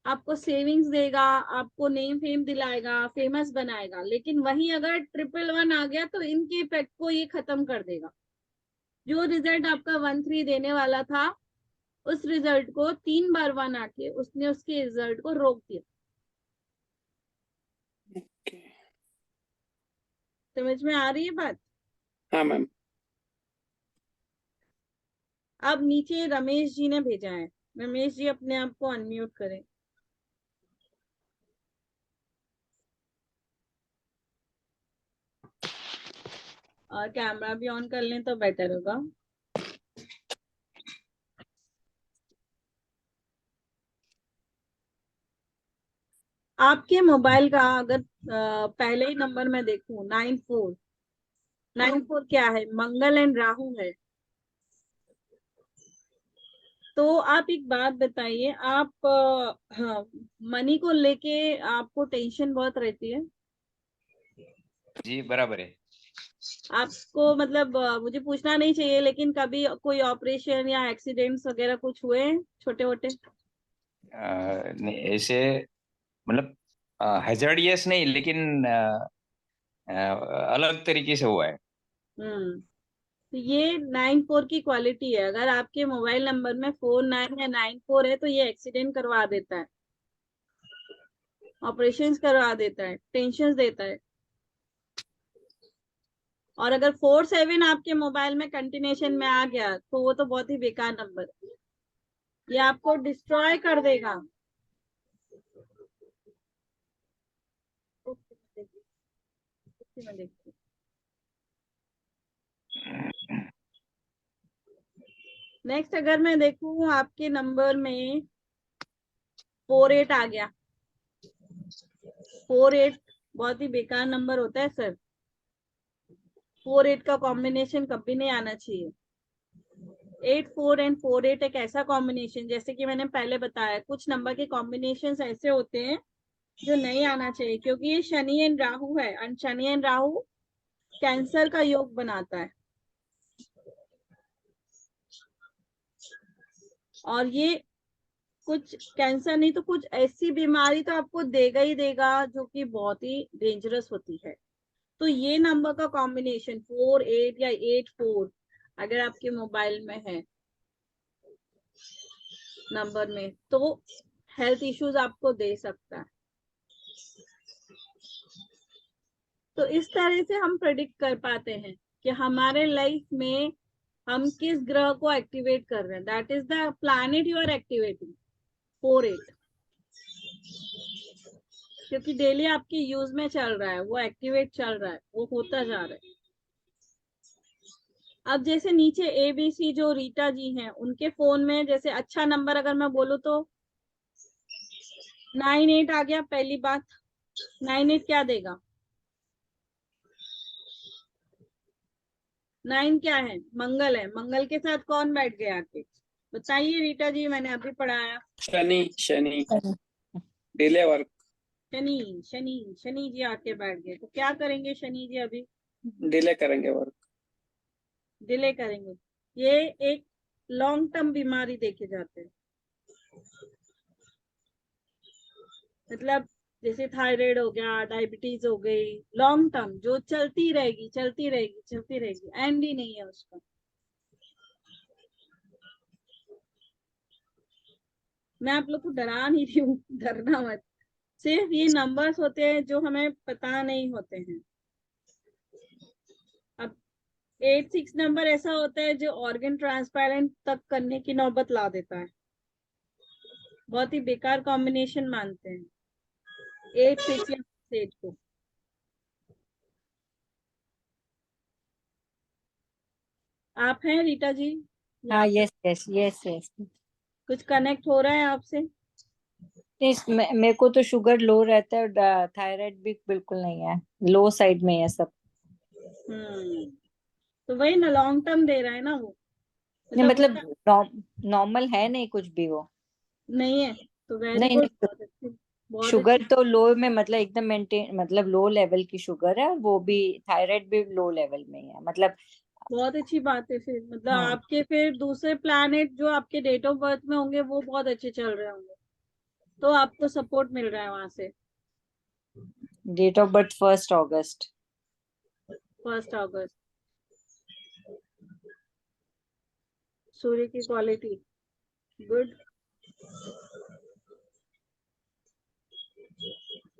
आपको सेविंग्स देगा, आपको नेम फेम दिलाएगा, फेमस बनाएगा, लेकिन वहीं अगर 111 आ गया तो इनके इफेक्ट को ये खत्म कर देगा। जो रिजल्ट आपका 13 देने वाला था, उस रिजल्ट को 3 बार 1 आके उसने उसके रिजल्ट को रोक दिया। समझ में आ रही है बात? हाँ मैम। अब नीचे रमेश जी ने भेजा है, रमेश जी अपने आप को अनम्यूट करें। और कैमरा भी ऑन कर लें तो बेटर होगा। आपके मोबाइल का अगर पहले ही नंबर में देखूं 94, 9 4 क्या है? मंगल एंड राहु है। तो आप एक बात बताइए, आप हाँ, मनी को लेके आपको टेंशन बहुत रहती है? जी बराबर है। आपको मतलब मुझे पूछना नहीं चाहिए, लेकिन कभी कोई ऑपरेशन या एक्सीडेंट्स वगैरह कुछ हुए हैं छोटे मोटे? नहीं ऐसे मतलब हैजर्डियस नहीं, लेकिन अलग तरीके से हुआ है। तो ये 9 4 की क्वालिटी है। अगर आपके मोबाइल नंबर में 4 9 या 9 4 है तो ये एक्सीडेंट करवा देता है, ऑपरेशंस करवा देता है, टेंशन देता है। और अगर 4 7 आपके मोबाइल में कंटिन्यूशन में आ गया तो वो तो बहुत ही बेकार नंबर है, ये आपको डिस्ट्रॉय कर देगा। नेक्स्ट अगर मैं देखूं आपके नंबर में 4 8 आ गया, 4 8 बहुत ही बेकार नंबर होता है सर। 4 8 का कॉम्बिनेशन कभी नहीं आना चाहिए। 8 4 एंड 4 8 एक ऐसा कॉम्बिनेशन, जैसे कि मैंने पहले बताया, कुछ नंबर के कॉम्बिनेशन ऐसे होते हैं जो नहीं आना चाहिए, क्योंकि ये शनि एंड राहु है, and Shani and Rahu cancer का योग बनाता है। और ये कुछ कैंसर नहीं तो कुछ ऐसी बीमारी तो आपको देगा ही देगा जो कि बहुत ही डेंजरस होती है। तो ये नंबर का कॉम्बिनेशन 4 8 या 8 4 अगर आपके मोबाइल में है नंबर में, तो हेल्थ इश्यूज आपको दे सकता है। तो इस तरह से हम प्रेडिक्ट कर पाते हैं कि हमारे लाइफ में हम किस ग्रह को एक्टिवेट कर रहे हैं। That is the planet you are activating 4 8, क्योंकि डेली आपकी यूज में चल रहा है, वो एक्टिवेट चल रहा है, वो होता जा रहा है। अब जैसे नीचे ABC जो रीटा जी हैं उनके फोन में जैसे अच्छा नंबर अगर मैं बोलूँ तो 9 8 आ गया। पहली बात, 9 8 क्या देगा? 9 क्या है? मंगल है। मंगल के साथ कौन बैठ गया आके? बताइए रीटा जी, मैंने अभी पढ़ाया। Shani Shani delay work. शनि शनि शनि जी आके बैठ गए, तो क्या करेंगे शनि जी? अभी डिले करेंगे वर्क। डिले करेंगे। ये एक लॉन्ग टर्म बीमारी देखे जाते हैं, मतलब जैसे थायराइड हो गया, डायबिटीज हो गई, लॉन्ग टर्म जो चलती रहेगी चलती रहेगी चलती रहेगी, एंड ही नहीं है उसका। मैं आप लोग को डरा नहीं रही हूँ, डरना मत। सिर्फ ये नंबर्स होते हैं जो हमें पता नहीं होते हैं। अब 8 6 नंबर ऐसा होता है जो ऑर्गन ट्रांसप्लांट तक करने की नौबत ला देता है। बहुत ही बेकार कॉम्बिनेशन मानते हैं 8 6 या 8 को। आप हैं रीटा जी? हाँ, यस यस यस यस। कुछ कनेक्ट हो रहा है आपसे? मेरे को तो शुगर लो रहता है और थायराइड भी बिल्कुल नहीं है, लो साइड में है सब। तो वही ना, लॉन्ग टर्म दे रहा है ना वो, नहीं मतलब मतलब नॉर्मल है नहीं कुछ भी वो। नहीं है तो वेरी नहीं गुड, नहीं, बहुत अच्छी, बहुत शुगर अच्छी। तो लो में मतलब एकदम मेंटेन, मतलब लो लेवल की शुगर है, वो भी थायराइड भी लो लेवल में ही है मतलब। बहुत अच्छी बात है फिर, मतलब हाँ, आपके फिर दूसरे प्लैनेट जो आपके डेट ऑफ बर्थ में होंगे वो बहुत अच्छे चल रहे होंगे, तो आपको सपोर्ट मिल रहा है वहां से। डेट ऑफ बर्थ 1 अगस्त। 1 अगस्त। सूर्य की क्वालिटी गुड।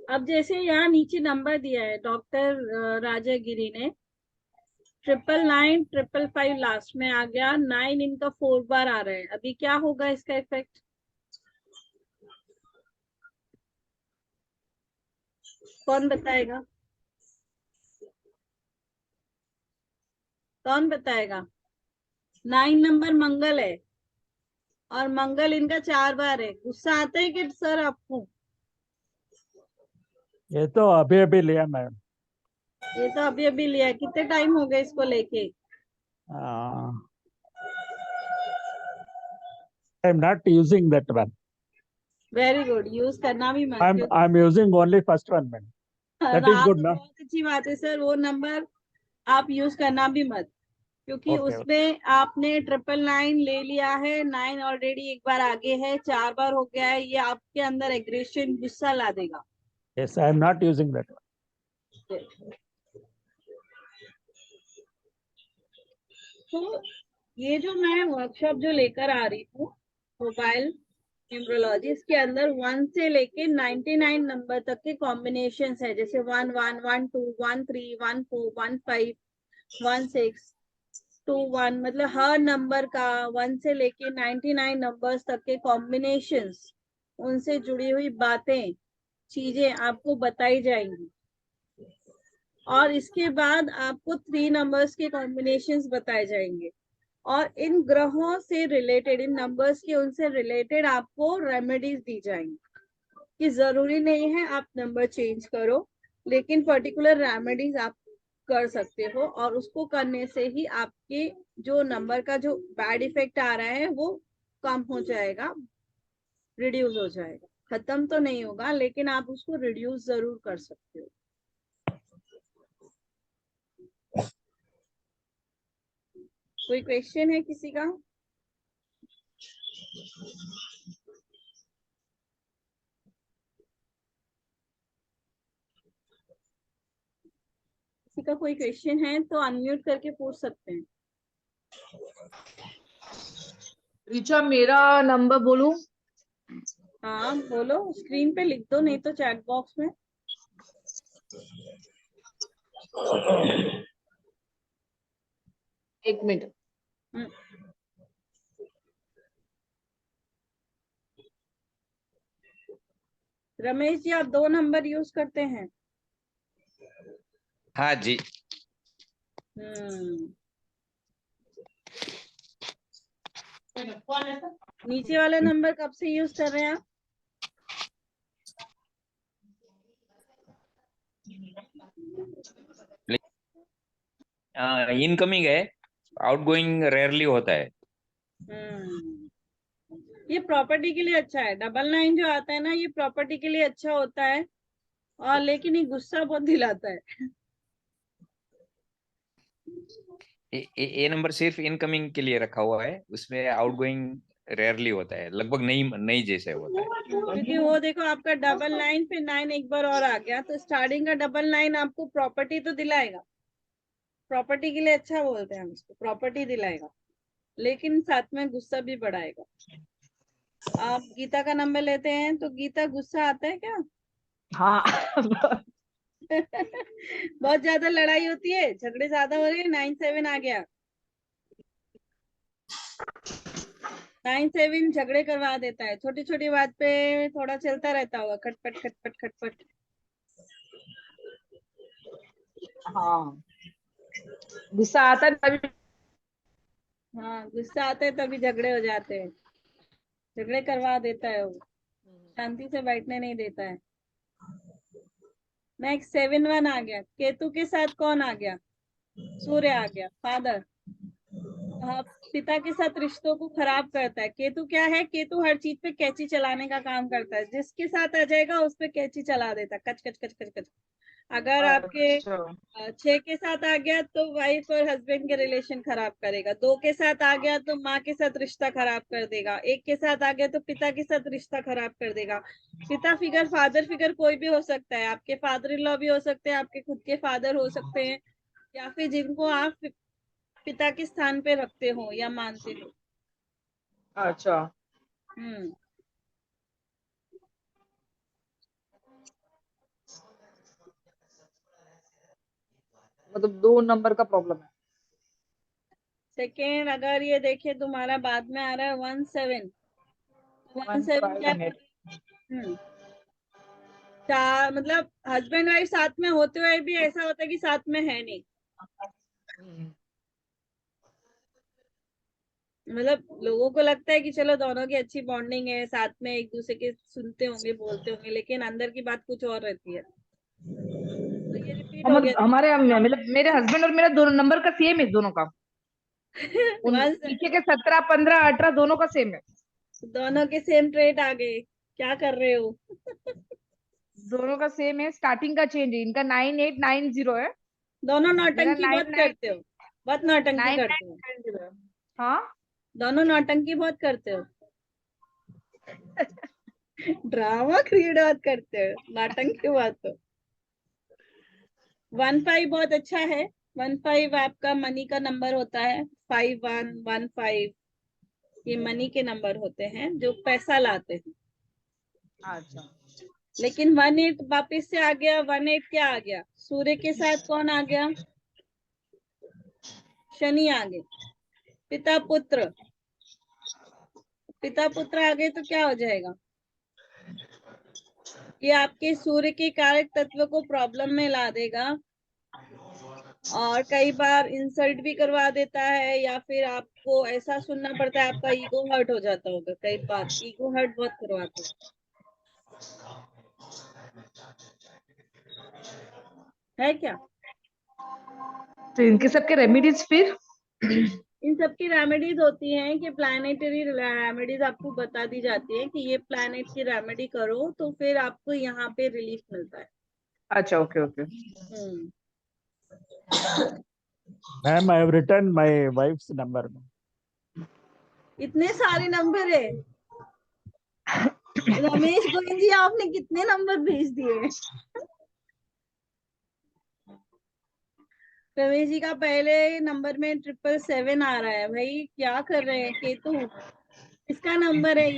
अब जैसे यहाँ नीचे नंबर दिया है डॉक्टर राजागिरी ने, 999 555 लास्ट में आ गया, 9 इनका 4 बार आ रहा है। अभी क्या होगा इसका इफेक्ट? कौन बताएगा? कौन बताएगा? 9 नंबर मंगल है और मंगल इनका 4 बार है। गुस्सा आता है कि सर आपको? ये तो अभी अभी लिया मैम। ये तो अभी अभी लिया है। कितने टाइम हो गए इसको लेके? I'm not using that one. Very good, use करना भी मत, क्योंकि I'm using only first one, madam. That is हाँ, good, तो ना? बहुत अच्छी बात है सर। वो नंबर आप यूज करना भी मत, क्योंकि Okay. उसमें आपने 999 ले लिया है। 9 ऑलरेडी एक बार आगे है, 4 बार हो गया है। ये आपके अंदर एग्रेशन, गुस्सा ला देगा। Yes, I am not using that one. तो ये जो मैं वर्कशॉप जो लेकर आ रही हूँ मोबाइल न्यूमरोलॉजी, इसके अंदर 1 से लेके 99 नंबर तक के कॉम्बिनेशन है, जैसे 1 1 1 2 1 3 1 4 1 5 1 6 2 1, मतलब हर नंबर का 1 से लेके 99 नंबर्स तक के कॉम्बिनेशंस, उनसे जुड़ी हुई बातें, चीजें आपको बताई जाएंगी। और इसके बाद आपको 3 नंबर्स के कॉम्बिनेशंस बताए जाएंगे, और इन ग्रहों से रिलेटेड, इन नंबर्स के उनसे रिलेटेड आपको रेमेडीज दी जाएंगी। कि जरूरी नहीं है आप नंबर चेंज करो, लेकिन पर्टिकुलर रेमेडीज आप कर सकते हो, और उसको करने से ही आपके जो नंबर का जो बैड इफेक्ट आ रहा है वो कम हो जाएगा, रिड्यूस हो जाएगा। खत्म तो नहीं होगा, लेकिन आप उसको रिड्यूस जरूर कर सकते हो। कोई क्वेश्चन है किसी का? किसी का कोई क्वेश्चन है तो अनम्यूट करके पूछ सकते हैं। ऋचा, मेरा नंबर बोलूं? हाँ बोलो, स्क्रीन पे लिख दो, नहीं तो चैट बॉक्स में। एक मिनट। रमेश जी, आप 2 नंबर यूज करते हैं? हाँ जी। नीचे वाला नंबर कब से यूज कर रहे हैं आप? इनकमिंग है, आउटगोइंग रेयरली होता है। ये प्रॉपर्टी के लिए अच्छा है। 99 जो आता है ना, ये प्रॉपर्टी के लिए अच्छा होता है, और लेकिन ये गुस्सा बहुत दिलाता है। ये नंबर सिर्फ इनकमिंग के लिए रखा हुआ है, उसमें आउटगोइंग रेयरली होता है, लगभग नहीं जैसे होता है। क्योंकि वो देखो, आपका 99 फिर 9 एक बार और आ गया, तो स्टार्टिंग का 99 आपको प्रॉपर्टी तो दिलाएगा, प्रॉपर्टी के लिए अच्छा बोलते हैं हम इसको, प्रॉपर्टी दिलाएगा, लेकिन साथ में गुस्सा भी बढ़ाएगा। आप गीता का नंबर लेते हैं तो गीता, गुस्सा आता है क्या? हाँ। बहुत ज्यादा लड़ाई होती है, झगड़े ज्यादा हो रहे हैं। 9-7 आ गया, 9-7 झगड़े करवा देता है, छोटी छोटी बात पे थोड़ा चलता रहता होगा, खटपट खटपट खटपट। हाँ, गुस्सा आता है तभी। हाँ, गुस्सा आता है तभी झगड़े हो जाते हैं, झगड़े करवा देता है वो, शांति से बैठने नहीं देता है। नेक्स्ट 7-1 आ गया, केतु के साथ कौन आ गया? सूर्य आ गया, फादर। हाँ, पिता के साथ रिश्तों को खराब करता है। केतु क्या है? केतु हर चीज पे कैंची चलाने का काम करता है, जिसके साथ आ जाएगा उस पे कैंची चला देता है, कच कच कच कच कच। अगर आपके 6 के साथ आ गया तो वाइफ और हस्बैंड के रिलेशन खराब करेगा। 2 के साथ आ गया तो माँ के साथ रिश्ता खराब कर देगा। 1 के साथ आ गया तो पिता के साथ रिश्ता खराब कर देगा। पिता फिगर, फादर फिगर कोई भी हो सकता है, आपके फादर इन लॉ भी हो सकते हैं, आपके खुद के फादर हो सकते हैं, या फिर जिनको आप पिता के स्थान पे रखते हो या मानते हो। अच्छा। मतलब 2 नंबर का प्रॉब्लम है। सेकेंड, अगर ये देखे तुम्हारा बाद में आ रहा है 1-7, 1-7 क्या? चार, मतलब हस्बैंड वाइफ साथ में होते हुए भी ऐसा होता है कि साथ में है नहीं। मतलब लोगों को लगता है कि चलो दोनों की अच्छी बॉन्डिंग है, साथ में एक दूसरे के सुनते होंगे, बोलते होंगे, लेकिन अंदर की बात कुछ और रहती है। तो ये रिपीट हो गया। हमारे मतलब मेरे हस्बैंड और मेरा दोनों नंबर का सेम है दोनों का। पीछे के 17, 15, 18 दोनों का सेम है। दोनों के सेम ट्रेट आ गए, क्या कर रहे हो? दोनों का सेम है, स्टार्टिंग का चेंज है। इनका 9890 है, दोनों मेरा नौटंकी बहुत करते हो, बहुत नौटंकी करते हो। 9990 है। हाँ दोनों नौटंकी बहुत करते हो। ड्रामा क्रिएट बहुत करते हो, नौटंकी बहुत हो। 15 बहुत अच्छा है। 15 आपका मनी का नंबर होता है। 5115 ये मनी के नंबर होते हैं जो पैसा लाते हैं। अच्छा, लेकिन 18 वापिस से आ गया। 18 क्या आ गया? सूर्य के साथ कौन आ गया? शनि आ गए। पिता पुत्र, पिता पुत्र आ गए तो क्या हो जाएगा? ये आपके सूर्य के कारक तत्व को प्रॉब्लम में ला देगा और कई बार इंसल्ट भी करवा देता है, या फिर आपको ऐसा सुनना पड़ता है, आपका ईगो हर्ट हो जाता होगा। कई बार ईगो हर्ट बहुत करवाता है क्या? तो इनके सबके रेमेडीज फिर? इन सब की रेमेडीज होती हैं कि प्लानिटरी रेमेडीज आपको बता दी जाती है कि ये प्लैनेट की रेमेडी करो तो फिर आपको यहाँ पे रिलीफ मिलता है। अच्छा, okay okay. Ma'am, I have written my wife's number. इतने सारे नंबर है रमेश गोविंद जी, आपने कितने नंबर भेज दिए? रमेश जी का पहले नंबर में 777 आ रहा है। भाई क्या कर रहे हैं केतु? किसका नंबर है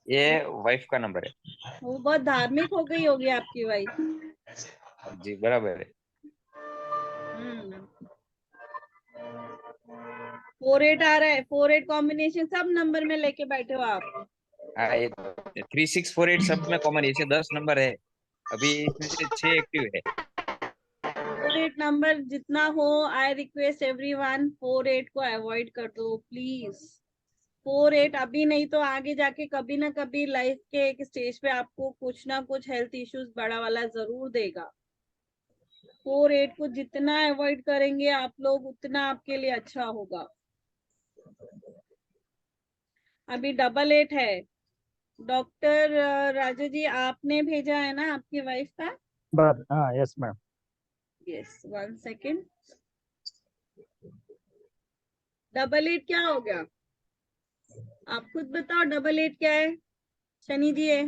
ये वाइफ का नंबर है। वो बहुत धार्मिक हो गई होगी आपकी वाइफ। जी बराबर है। 48 आ रहा है। 48 कॉम्बिनेशन सब नंबर में लेके बैठे हो आप। हाँ, ये 3648 सब में कॉमन, ऐसे 10 नंबर है, अभी इसमें से 6 एक्टिव है। 48 नंबर जितना हो, आई रिक्वेस्ट एवरीवन 48 को अवॉइड कर दो प्लीज। 48 अभी नहीं तो आगे जाके कभी ना कभी लाइफ के एक स्टेज पे आपको कुछ ना कुछ हेल्थ इश्यूज बड़ा वाला जरूर देगा। 48 को जितना अवॉइड करेंगे आप लोग उतना आपके लिए अच्छा होगा। अभी 88 है। डॉक्टर राजा जी आपने भेजा है ना आपकी वाइफ का? But yes, ma'am. Yes, 1 second. 88 क्या हो गया? आप खुद बताओ 88 क्या है? शनि जी है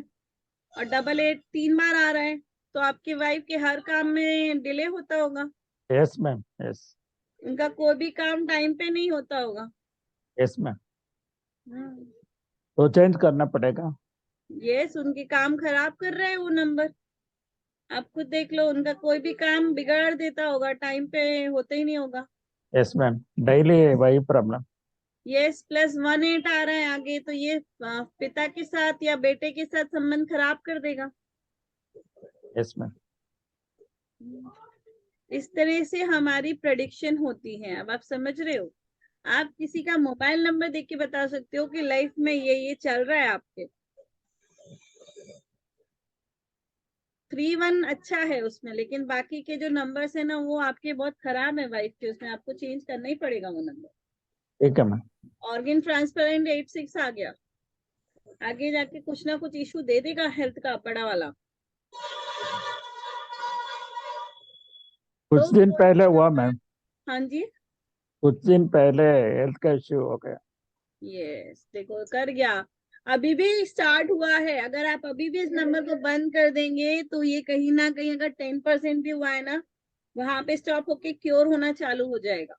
और 88 3 बार आ रहा है, तो आपकी वाइफ के हर काम में डिले होता होगा। Yes, ma'am. Yes. उनका कोई भी काम टाइम पे नहीं होता होगा। Yes, ma'am. तो चेंज करना पड़ेगा। यस, उनके काम खराब कर रहे हैं वो नंबर। आप खुद देख लो, उनका कोई भी काम बिगाड़ देता होगा, टाइम पे होता ही नहीं होगा। Yes, ma'am. Daily वही प्रॉब्लम। यस, +18 आ रहा है आगे, तो ये पिता के साथ या बेटे के साथ संबंध खराब कर देगा। Yes, ma'am. इस तरह से हमारी प्रेडिक्शन होती है। अब आप समझ रहे हो? आप किसी का मोबाइल नंबर देख के बता सकते हो कि लाइफ में ये चल रहा है आपके। 31 अच्छा है उसमें, लेकिन बाकी के जो नंबर्स है ना वो आपके बहुत खराब है वाइफ के, उसमें आपको चेंज करना ही पड़ेगा वो नंबर। ठीक है मैम। ऑर्गन ट्रांसप्लांट 86 आ गया, आगे जाके कुछ ना कुछ इशू दे देगा हेल्थ का बड़ा वाला। कुछ दिन पहले हुआ मैम, हाँ जी, कुछ दिन पहले हेल्थ का इश्यू हो गया। यस, देखो कर गया। अभी भी स्टार्ट हुआ है। अगर आप अभी भी इस नंबर को बंद कर देंगे तो ये कहीं ना कहीं अगर 10% भी हुआ है ना, वहां पे स्टॉप होके क्योर होना चालू हो जाएगा।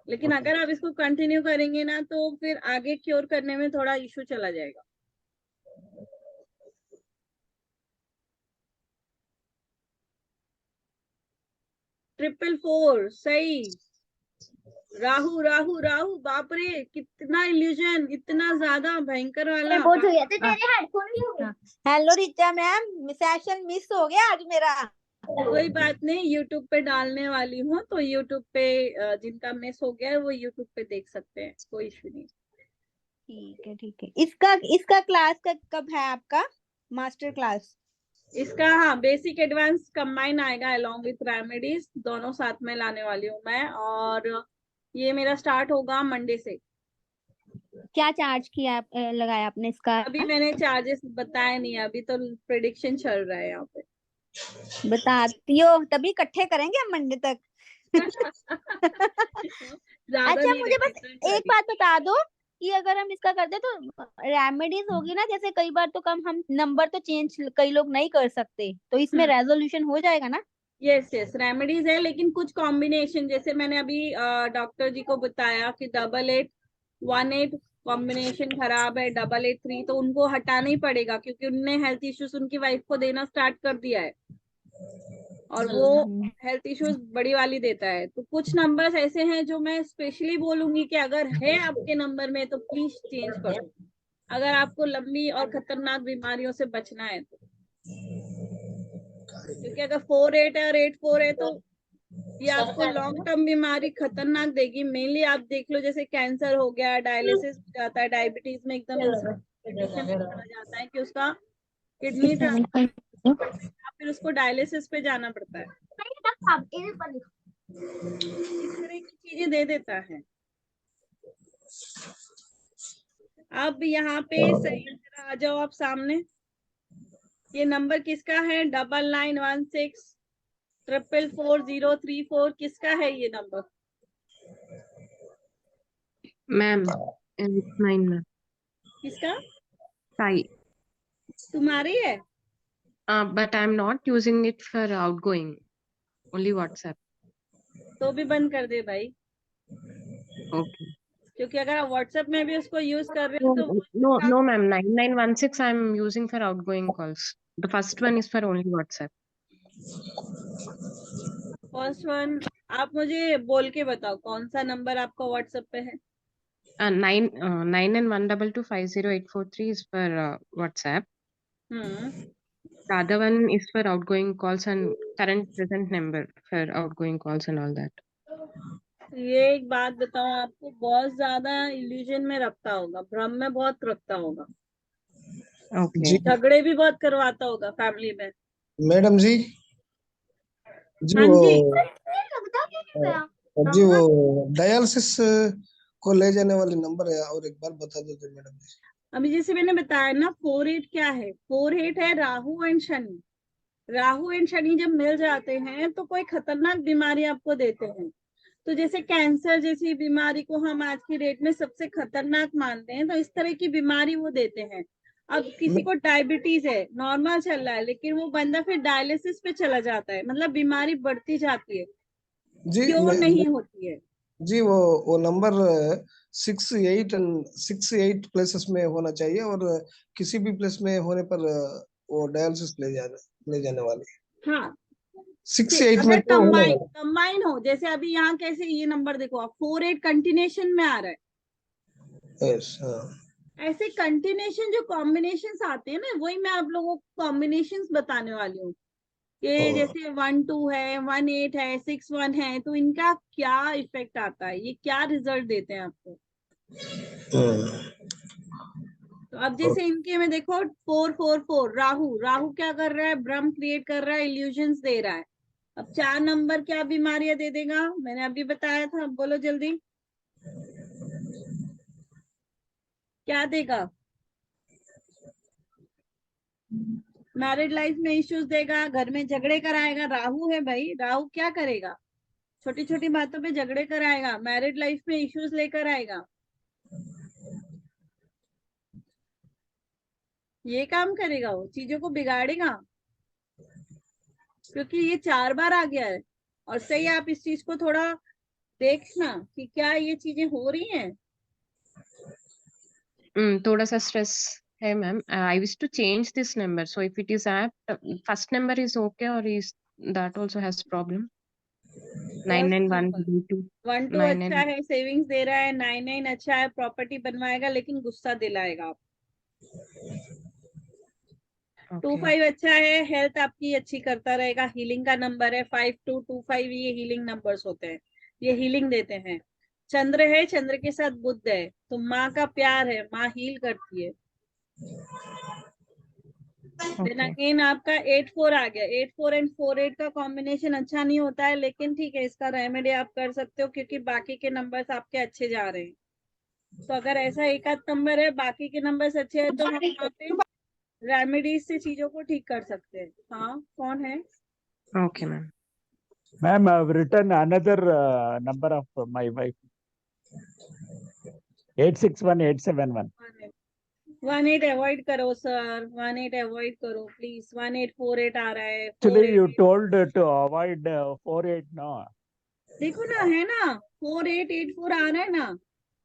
लेकिन अगर आप इसको कंटिन्यू करेंगे ना तो फिर आगे क्योर करने में थोड़ा इशू चला जाएगा। ट्रिपल 4 सही। राहु राहु राहु, बाप रे कितना इल्यूजन, इतना ज्यादा भयंकर वाला। बहुत हो गया, तो तेरे हेडफोन भी हो गए। Hello Rita ma'am, session miss हो गया आज मेरा। कोई बात नहीं, यूट्यूब पे डालने वाली हूँ, तो यूट्यूब पे जिनका मिस हो गया है वो यूट्यूब पे देख सकते हैं, कोई इशू नहीं। ठीक है ठीक है। इसका क्लास का कब है आपका मास्टर क्लास? इसका हाँ बेसिक एडवांस कंबाइन आएगा अलोंग विथ रेमेडीज, दोनों साथ में लाने वाली हूँ मैं। और ये मेरा स्टार्ट होगा मंडे से। क्या चार्ज किया लगाया आपने इसका? अभी मैंने चार्जेस बताया नहीं, अभी तो प्रेडिक्शन चल रहा है यहाँ पे। बताती हो तभी इकट्ठे करेंगे हम मंडे तक। ज्यादा अच्छा नहीं मुझे बस रखेंगे। एक बात बता दो कि अगर हम इसका करते तो रेमेडीज होगी ना, जैसे कई बार तो कम हम नंबर तो चेंज कई लोग नहीं कर सकते, तो इसमें रेजोल्यूशन हो जाएगा ना? यस यस रेमेडीज है, लेकिन कुछ कॉम्बिनेशन जैसे मैंने अभी डॉक्टर जी को बताया कि 8818 कॉम्बिनेशन खराब है, 883 तो उनको हटाना ही पड़ेगा क्योंकि उनने हेल्थ इश्यूज उनकी वाइफ को देना स्टार्ट कर दिया है और वो हेल्थ इश्यूज बड़ी वाली देता है। तो कुछ नंबर्स ऐसे हैं जो मैं स्पेशली बोलूंगी कि अगर है आपके नंबर में तो प्लीज चेंज करो, अगर आपको लंबी और खतरनाक बीमारियों से बचना है तो। क्योंकि अगर 48 है और 84 है तो ये आपको लॉन्ग टर्म बीमारी खतरनाक देगी। मेनली आप देख लो जैसे कैंसर हो गया, डायलिसिस हो जाता है, डायबिटीज में एकदम कंडीशन चला जाता है कि उसका किडनी फिर उसको डायलिसिस पे जाना पड़ता है, इस तरह की चीजें दे देता है। अब यहाँ पे सही जरा आ जाओ आप सामने। ये नंबर किसका है? 9916444034 किसका है ये number? Ma'am, it's mine, ma'am. किसका? Sai. तुम्हारी है? But I'm not using it for outgoing. Only WhatsApp. तो भी बंद कर दे भाई, Okay. क्योंकि अगर आप व्हाट्सएप में भी उसको यूज कर रहे हो तो No, ma'am. 9916 I'm using for outgoing calls. The first one is for only WhatsApp. First one आप मुझे बोल के बताओ कौन सा नंबर आपका व्हाट्सएप पे है? 9 and 1225084 is for WhatsApp. The other one is for outgoing calls and present number for outgoing calls and all that. ये एक बात बताऊं आपको, बहुत ज्यादा इल्यूजन में रखता होगा, भ्रम में बहुत रखता होगा, Okay. झगड़े भी बहुत करवाता होगा फैमिली में। मैडम जी जी हाँ जी वो डायलिसिस को ले जाने वाले नंबर है, और एक बार बता दो मैडम जी। अभी जैसे मैंने बताया ना 48 क्या है? 48 है राहु एंड शनि। राहु एंड शनि जब मिल जाते हैं तो कोई खतरनाक बीमारी आपको देते हैं। तो जैसे कैंसर जैसी बीमारी को हम आज की डेट में सबसे खतरनाक मानते हैं, तो इस तरह की बीमारी वो देते हैं। अब किसी को डायबिटीज है, नॉर्मल चल रहा है, लेकिन वो बंदा फिर डायलिसिस पे चला जाता है, मतलब बीमारी बढ़ती जाती है, क्यों नहीं होती है जी? वो नंबर 6 8 प्लेसेस में होना चाहिए, और किसी भी प्लेस में होने पर वो डायलिसिस ले जाने वाली। हाँ 6 8 में अगर तो कंबाइन हो, जैसे अभी यहाँ कैसे ये नंबर देखो आप 48 कंटिन्यूशन में आ रहा है। यस ऐसे कंटिन्यूशन जो कॉम्बिनेशंस आते हैं ना, वही मैं आप लोगों को कॉम्बिनेशंस बताने वाली हूँ कि जैसे 1 2 है, 1 8 है, 6 1 है, तो इनका क्या इफेक्ट आता है, ये क्या रिजल्ट देते हैं आपको। तो अब जैसे इनके में देखो 4 4 4 राहु क्या कर रहा है? भ्रम क्रिएट कर रहा है, इल्यूजन्स दे रहा है। अब 4 नंबर क्या बीमारियां दे देगा? मैंने अभी बताया था, बोलो जल्दी क्या देगा? मैरिड लाइफ में इश्यूज देगा, घर में झगड़े कराएगा। राहु है भाई, राहु क्या करेगा? छोटी छोटी बातों पे झगड़े कराएगा, मैरिड लाइफ में इश्यूज लेकर आएगा, ये काम करेगा, वो चीजों को बिगाड़ेगा, क्योंकि ये 4 बार आ गया है। और सही आप इस चीज को थोड़ा देखना कि क्या ये चीजें हो रही हैं। थोड़ा सा stress है ma'am. I wish to change this number. So if it is apt, first number is okay, or is that also has problem? 99122. 1 2 अच्छा है, सेविंग्स दे रहा है। 9 9 अच्छा है, प्रॉपर्टी बनवाएगा, लेकिन गुस्सा दिलाएगा आप। 2 5 अच्छा है, हेल्थ आपकी अच्छी करता रहेगा, हीलिंग का नंबर है। 5 2 2 5 ये हीलिंग नंबर्स होते हैं, ये हीलिंग देते हैं। चंद्र है, चंद्र के साथ बुध है, तो माँ का प्यार है, माँ हील करती है। Then Okay. अगेन आपका 8-4 आ गया। 8-4 एंड 4-8 का कॉम्बिनेशन अच्छा नहीं होता है, लेकिन ठीक है, इसका रेमेडी आप कर सकते हो क्योंकि बाकी के नंबर्स आपके अच्छे जा रहे हैं। तो अगर ऐसा एक आध नंबर है, बाकी के नंबर्स अच्छे हैं, तो हम यहाँ पे रेमेडीज से चीजों को ठीक कर सकते हैं। हाँ, कौन है? Okay, ma'am. Ma'am, I've written another number of my wife. 861871. 18 avoid करो सर, 18 अवॉइड करो प्लीज। 1848 आ रहा है। Actually, you 488 told to avoid 48, no? देखो ना, है ना, 4884 आ रहा है ना।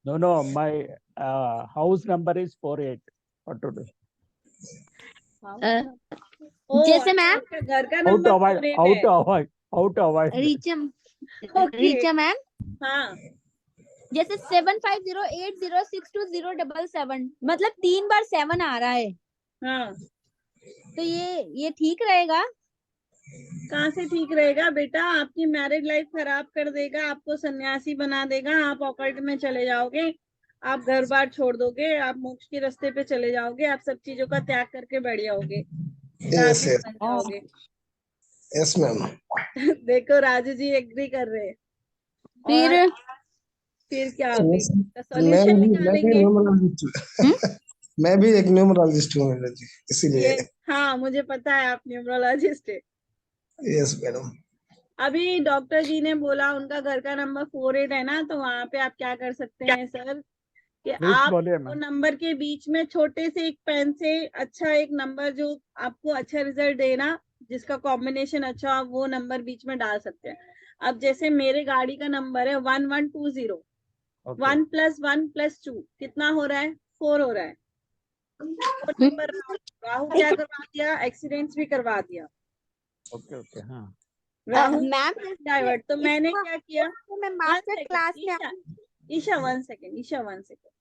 No, my house number is 48. What to do? ओ, जैसे अच्छा, मैम आपका घर का How to number avoid? 48 How है। to avoid? How to avoid? Okay, Richa ma'am, हाँ, जैसे 7508062077, मतलब 3 बार 7 आ रहा है, हाँ। तो ये ठीक रहेगा? कहाँ से ठीक रहेगा बेटा? आपकी मैरिड लाइफ खराब कर देगा, आपको सन्यासी बना देगा, आप ऑकल्ट में चले जाओगे, आप घर बार छोड़ दोगे, आप मोक्ष के रास्ते पे चले जाओगे, आप सब चीजों का त्याग करके बैठ जाओगे, यस धार्मिक बन जाओगे। Yes ma'am. देखो राजू जी एग्री कर रहे हैं। फिर और फिर क्या अभी मैं सॉल्यूशन भी निकालेंगे? मैं भी एक न्यूमरोलॉजिस्ट हूँ मैडम जी, इसीलिए। हाँ, मुझे पता है आप न्यूमरोलॉजिस्ट है। Yes madam. अभी डॉक्टर जी ने बोला उनका घर का नंबर 48 है ना, तो वहां पे आप क्या कर सकते हैं सर, कि Please आप बोलिए वो मैम। नंबर के बीच में छोटे से एक पेन से अच्छा एक नंबर जो आपको अच्छा रिजल्ट देना, जिसका कॉम्बिनेशन अच्छा हो, वो नंबर बीच में डाल सकते हैं। अब जैसे मेरे गाड़ी का नंबर है 1120, Okay. 1 + 1 + 2 कितना हो रहा है? 4 हो रहा है। वो नंबर राहु क्या करवा दिया? एक्सीडेंट्स भी करवा दिया। Okay. हाँ. Rahu ma'am divert. तो मैंने क्या किया, मैं वन मास्टर सेकेंड क्लास में ईशा, ईशा 1 सेकेंड, ईशा 1 सेकेंड।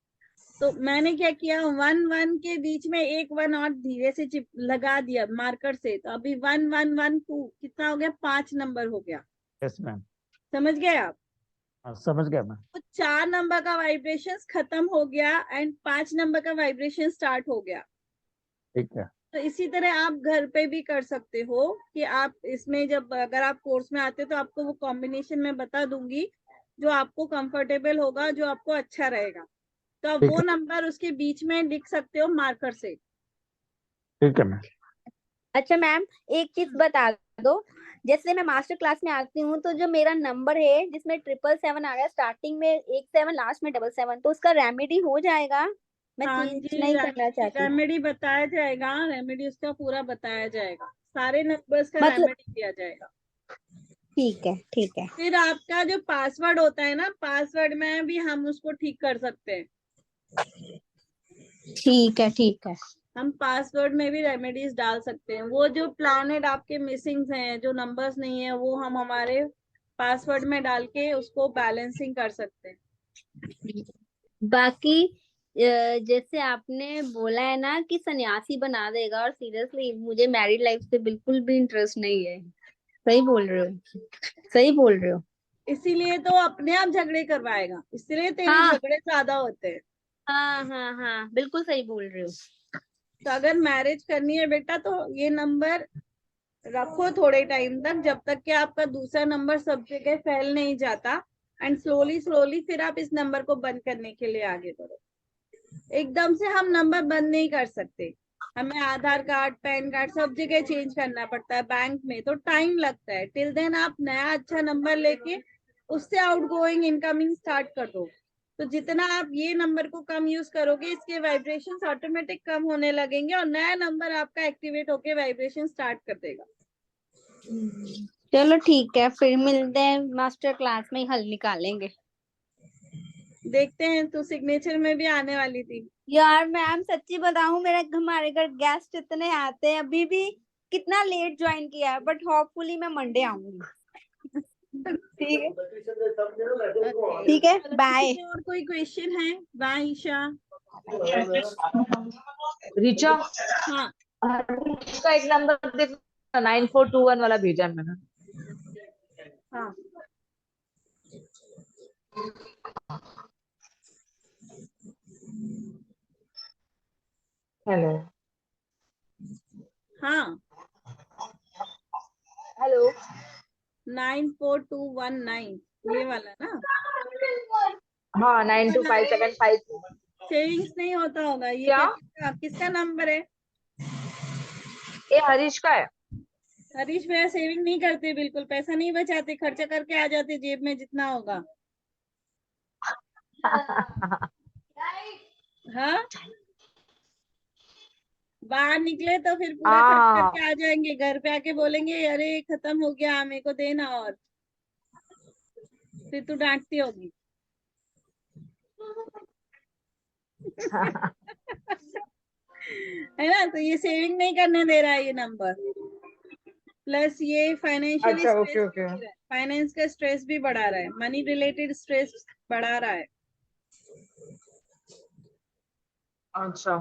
तो मैंने क्या किया, 1 के बीच में एक 1 और धीरे से चिप लगा दिया मार्कर से। तो अभी 1112 कितना हो गया? 5 नंबर हो गया। Yes ma'am. समझ गए आप? समझ गया मैम। तो 4 नंबर का वाइब्रेशन खत्म हो गया एंड 5 नंबर का वाइब्रेशन स्टार्ट हो गया। ठीक है। तो इसी तरह आप घर पे भी कर सकते हो कि आप इसमें जब अगर आप कोर्स में आते हो तो आपको वो कॉम्बिनेशन मैं बता दूंगी जो आपको कंफर्टेबल होगा, जो आपको अच्छा रहेगा। तो आप ठीक वो है। नंबर उसके बीच में लिख सकते हो मार्कर से। ठीक है मैम। अच्छा मैम, एक चीज बता दो, जैसे मैं मास्टर क्लास में आती हूँ तो जो मेरा नंबर है जिसमें 777 आ रहा है, स्टार्टिंग में 17 लास्ट में 77, तो उसका रेमेडी हो जाएगा? मैं हाँ चेंज जी, नहीं करना चाहती। रेमेडी बताया जाएगा, रेमेडी उसका पूरा बताया जाएगा, सारे नंबर्स का मतलब रेमेडी दिया जाएगा। ठीक है, ठीक है। फिर आपका जो पासवर्ड होता है ना, पासवर्ड में भी हम उसको ठीक कर सकते हैं। ठीक है, ठीक है। हम पासवर्ड में भी रेमेडीज डाल सकते हैं। वो जो प्लानेट आपके मिसिंग हैं, जो नंबर्स नहीं है, वो हम हमारे पासवर्ड में डाल के उसको बैलेंसिंग कर सकते हैं। बाकी जैसे आपने बोला है ना कि सन्यासी बना देगा, और सीरियसली मुझे मैरिड लाइफ से बिल्कुल भी इंटरेस्ट नहीं है। सही बोल रहे हो, सही बोल रहे हो। इसीलिए तो अपने आप झगड़े करवाएगा, इसलिए तेरे हाँ झगड़े ज्यादा होते हैं। हाँ हाँ हाँ, बिल्कुल सही बोल रहे हो। तो अगर मैरिज करनी है बेटा तो ये नंबर रखो थोड़े टाइम तक, जब तक कि आपका दूसरा नंबर सब जगह फैल नहीं जाता, एंड स्लोली स्लोली फिर आप इस नंबर को बंद करने के लिए आगे बढ़ो। एकदम से हम नंबर बंद नहीं कर सकते, हमें आधार कार्ड, पैन कार्ड सब जगह चेंज करना पड़ता है, बैंक में तो टाइम लगता है। टिल देन आप नया अच्छा नंबर लेके उससे आउटगोइंग इनकमिंग स्टार्ट कर दो। तो जितना आप ये नंबर को कम यूज करोगे, इसके वाइब्रेशंस ऑटोमेटिक कम होने लगेंगे और नया नंबर आपका एक्टिवेट होके वाइब्रेशन स्टार्ट कर देगा। चलो ठीक है, फिर मिलते हैं मास्टर क्लास में, हल निकालेंगे। देखते हैं, तो सिग्नेचर में भी आने वाली थी। यार मैम सच्ची बताऊं, हमारे घर गेस्ट इतने आते हैं, अभी भी कितना लेट ज्वाइन किया है, बट होपफुली मैं मंडे आऊंगी। ठीक है, ठीक है, बाय। किसी और कोई क्वेश्चन है? बाय ईशा। ऋचा, हाँ, इसका एक नंबर दे, 9421 वाला भेजा है मैंने। हाँ, हेलो। हाँ, हेलो 94219 ये वाला ना। हाँ 925752 सेविंग्स नहीं होता होगा ये, क्या किसका किसका नंबर है? ये हरीश का है। हरीश भैया सेविंग नहीं करते, बिल्कुल पैसा नहीं बचाते, खर्चा करके आ जाते जेब में जितना होगा। हाँ, बाहर निकले तो फिर पूरा खर्च हाँ करके आ जाएंगे, घर पे आके बोलेंगे अरे खत्म हो गया मेरे को देना, और फिर तू डांटती होगी। है ना, तो ये सेविंग नहीं करने दे रहा है ये नंबर, प्लस ये फाइनेंशियली अच्छा स्ट्रेस ओके भी ओके। दे रहा है, फाइनेंस का स्ट्रेस भी बढ़ा रहा है, मनी रिलेटेड स्ट्रेस बढ़ा रहा है। अच्छा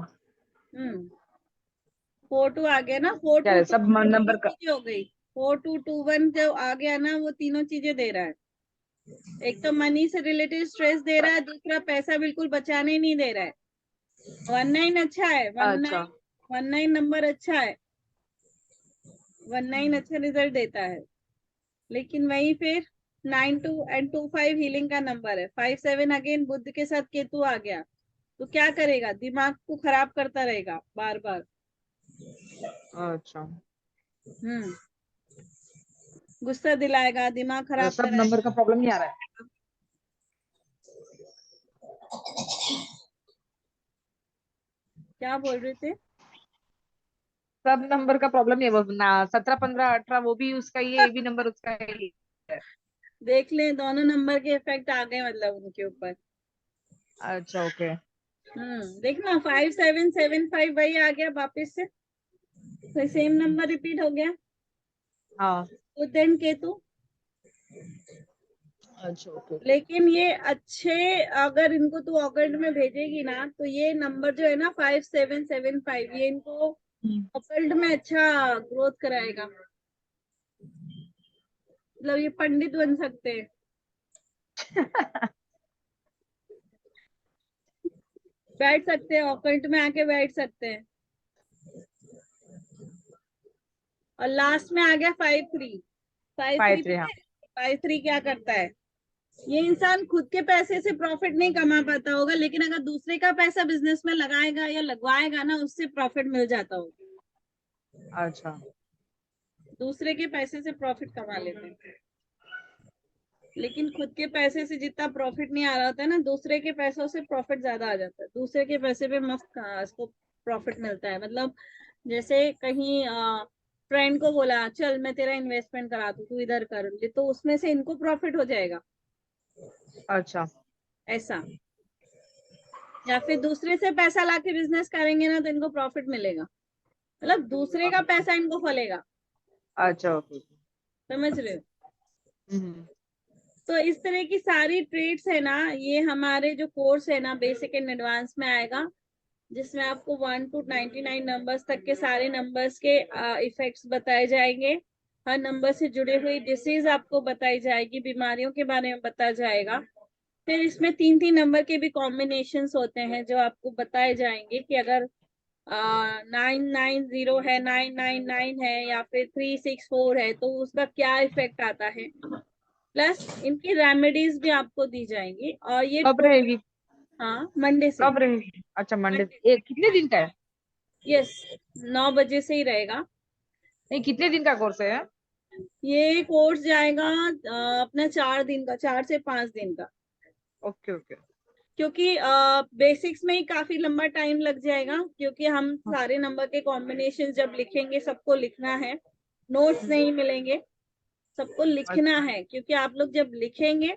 42 आ गया ना, 4 क्या टू है टू सब नंबर का। चीजें हो गई। 4221 जो आ गया ना, वो तीनों चीजें दे रहा है। एक तो मनी से रिलेटेड स्ट्रेस दे रहा है, दूसरा पैसा बिल्कुल बचाने नहीं दे रहा है। 19 अच्छा है, 19 अच्छा 19 नंबर अच्छा है, 19 अच्छा रिजल्ट देता है। लेकिन वही फिर 92 एंड 25 हीलिंग का नंबर है, 57 अगेन बुध के साथ केतु आ गया, तो क्या करेगा, दिमाग को खराब करता रहेगा बार बार। अच्छा गुस्सा दिलाएगा, दिमाग खराब सब नंबर का कराएगा। प्रॉब्लम नहीं आ रहा है। क्या बोल रहे थे? सब नंबर का प्रॉब्लम है वो ना, 17 15 18 वो भी उसका ही है, ये भी नंबर उसका ही है। देख लें, दोनों नंबर के इफेक्ट आ गए मतलब उनके ऊपर। अच्छा ओके। देखना 5775 वही आ गया वापिस से, तो सेम नंबर रिपीट हो गया। हाँ बुध एंड केतु। अच्छा ओके। लेकिन ये अच्छे, अगर इनको तू ऑकल्ट में भेजेगी ना, तो ये नंबर जो है ना 5775, ये इनको ऑकल्ट में अच्छा ग्रोथ कराएगा, मतलब ये पंडित बन सकते हैं। बैठ सकते हैं ऑकल्ट में, आके बैठ सकते हैं। और लास्ट में आ गया 53। 53 53 हाँ। 53 क्या करता है, ये इंसान खुद के पैसे से प्रॉफिट नहीं कमा पाता होगा, लेकिन अगर दूसरे का पैसा बिजनेस में लगाएगा या लगवाएगा ना, उससे प्रॉफिट मिल जाता होगा। अच्छा दूसरे के पैसे से प्रॉफिट कमा लेते हैं, लेकिन खुद के पैसे से जितना प्रॉफिट नहीं आ रहा होता है ना, दूसरे के पैसों से प्रॉफिट ज्यादा आ जाता है। दूसरे के पैसे पे मस्त इसको प्रॉफिट मिलता है, मतलब जैसे कहीं फ्रेंड को बोला चल मैं तेरा इन्वेस्टमेंट करा दूं, तू इधर कर ले, तो उसमें से इनको प्रॉफिट हो जाएगा, अच्छा ऐसा। या फिर दूसरे से पैसा लाके बिजनेस करेंगे ना, तो इनको प्रॉफिट मिलेगा, मतलब दूसरे का पैसा इनको फलेगा। अच्छा ओके। समझ रहे हो? हम्म तो इस तरह की सारी ट्रेड्स है ना, ये हमारे जो कोर्स है ना बेसिक एंड एडवांस में आएगा, जिसमें आपको 1 to 99 नंबर्स तक के सारे नंबर्स के इफेक्ट्स बताए जाएंगे। हर नंबर से जुड़ी हुई डिसीज आपको बताई जाएगी, बीमारियों के बारे में बताया जाएगा। फिर इसमें 3-3 नंबर के भी कॉम्बिनेशंस होते हैं जो आपको बताए जाएंगे कि अगर 990 है, 999 है, या फिर 364 है, तो उसका क्या इफेक्ट आता है। प्लस इनकी रेमेडीज भी आपको दी जाएंगी, और ये कब रहेगी। हाँ, मंडे से। कब रहेगी अच्छा मंडे। मंडे, कितने दिन का है। यस, 9 बजे से ही रहेगा। नहीं कितने दिन का कोर्स है। ये कोर्स जाएगा अपना 4 दिन का, 4 से 5 दिन का, ओके ओके। क्योंकि बेसिक्स में ही काफी लंबा टाइम लग जाएगा, क्योंकि हम सारे नंबर के कॉम्बिनेशन जब लिखेंगे, सबको लिखना है, नोट्स नहीं मिलेंगे, सबको लिखना अच्छा है, क्योंकि आप लोग जब लिखेंगे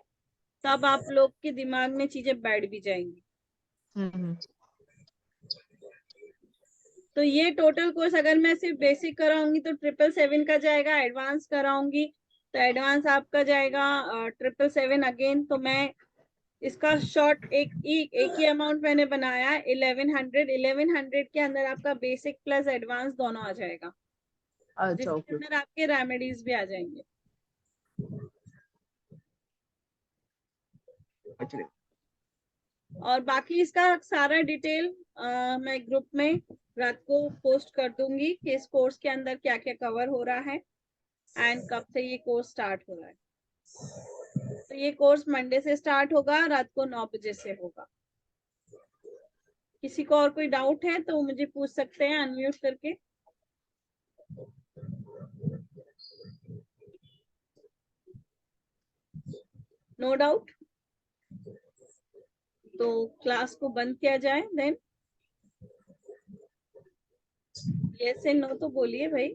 तब आप लोग के दिमाग में चीजें बैठ भी जाएंगी। हम्म। तो ये टोटल कोर्स अगर मैं सिर्फ बेसिक कराऊंगी तो 777 का जाएगा, एडवांस कराऊंगी तो एडवांस आपका जाएगा 777 अगेन। तो मैं इसका शॉर्ट एक ही अमाउंट मैंने बनाया है 1100 के अंदर आपका बेसिक प्लस एडवांस दोनों आ जाएगा, अच्छा जिसके ओके। अंदर आपके रेमेडीज भी आ जाएंगे। अच्छा और बाकी इसका सारा डिटेल मैं ग्रुप में रात को पोस्ट कर दूंगी कि इस कोर्स के अंदर क्या क्या कवर हो रहा है एंड कब से ये कोर्स स्टार्ट हो रहा है। तो ये कोर्स मंडे से स्टार्ट होगा, रात को 9 बजे से होगा। किसी को और कोई डाउट है तो मुझे पूछ सकते हैं अनम्यूट करके। नो डाउट, तो क्लास को बंद किया जाए देन। यस एंड नो तो बोलिए भाई।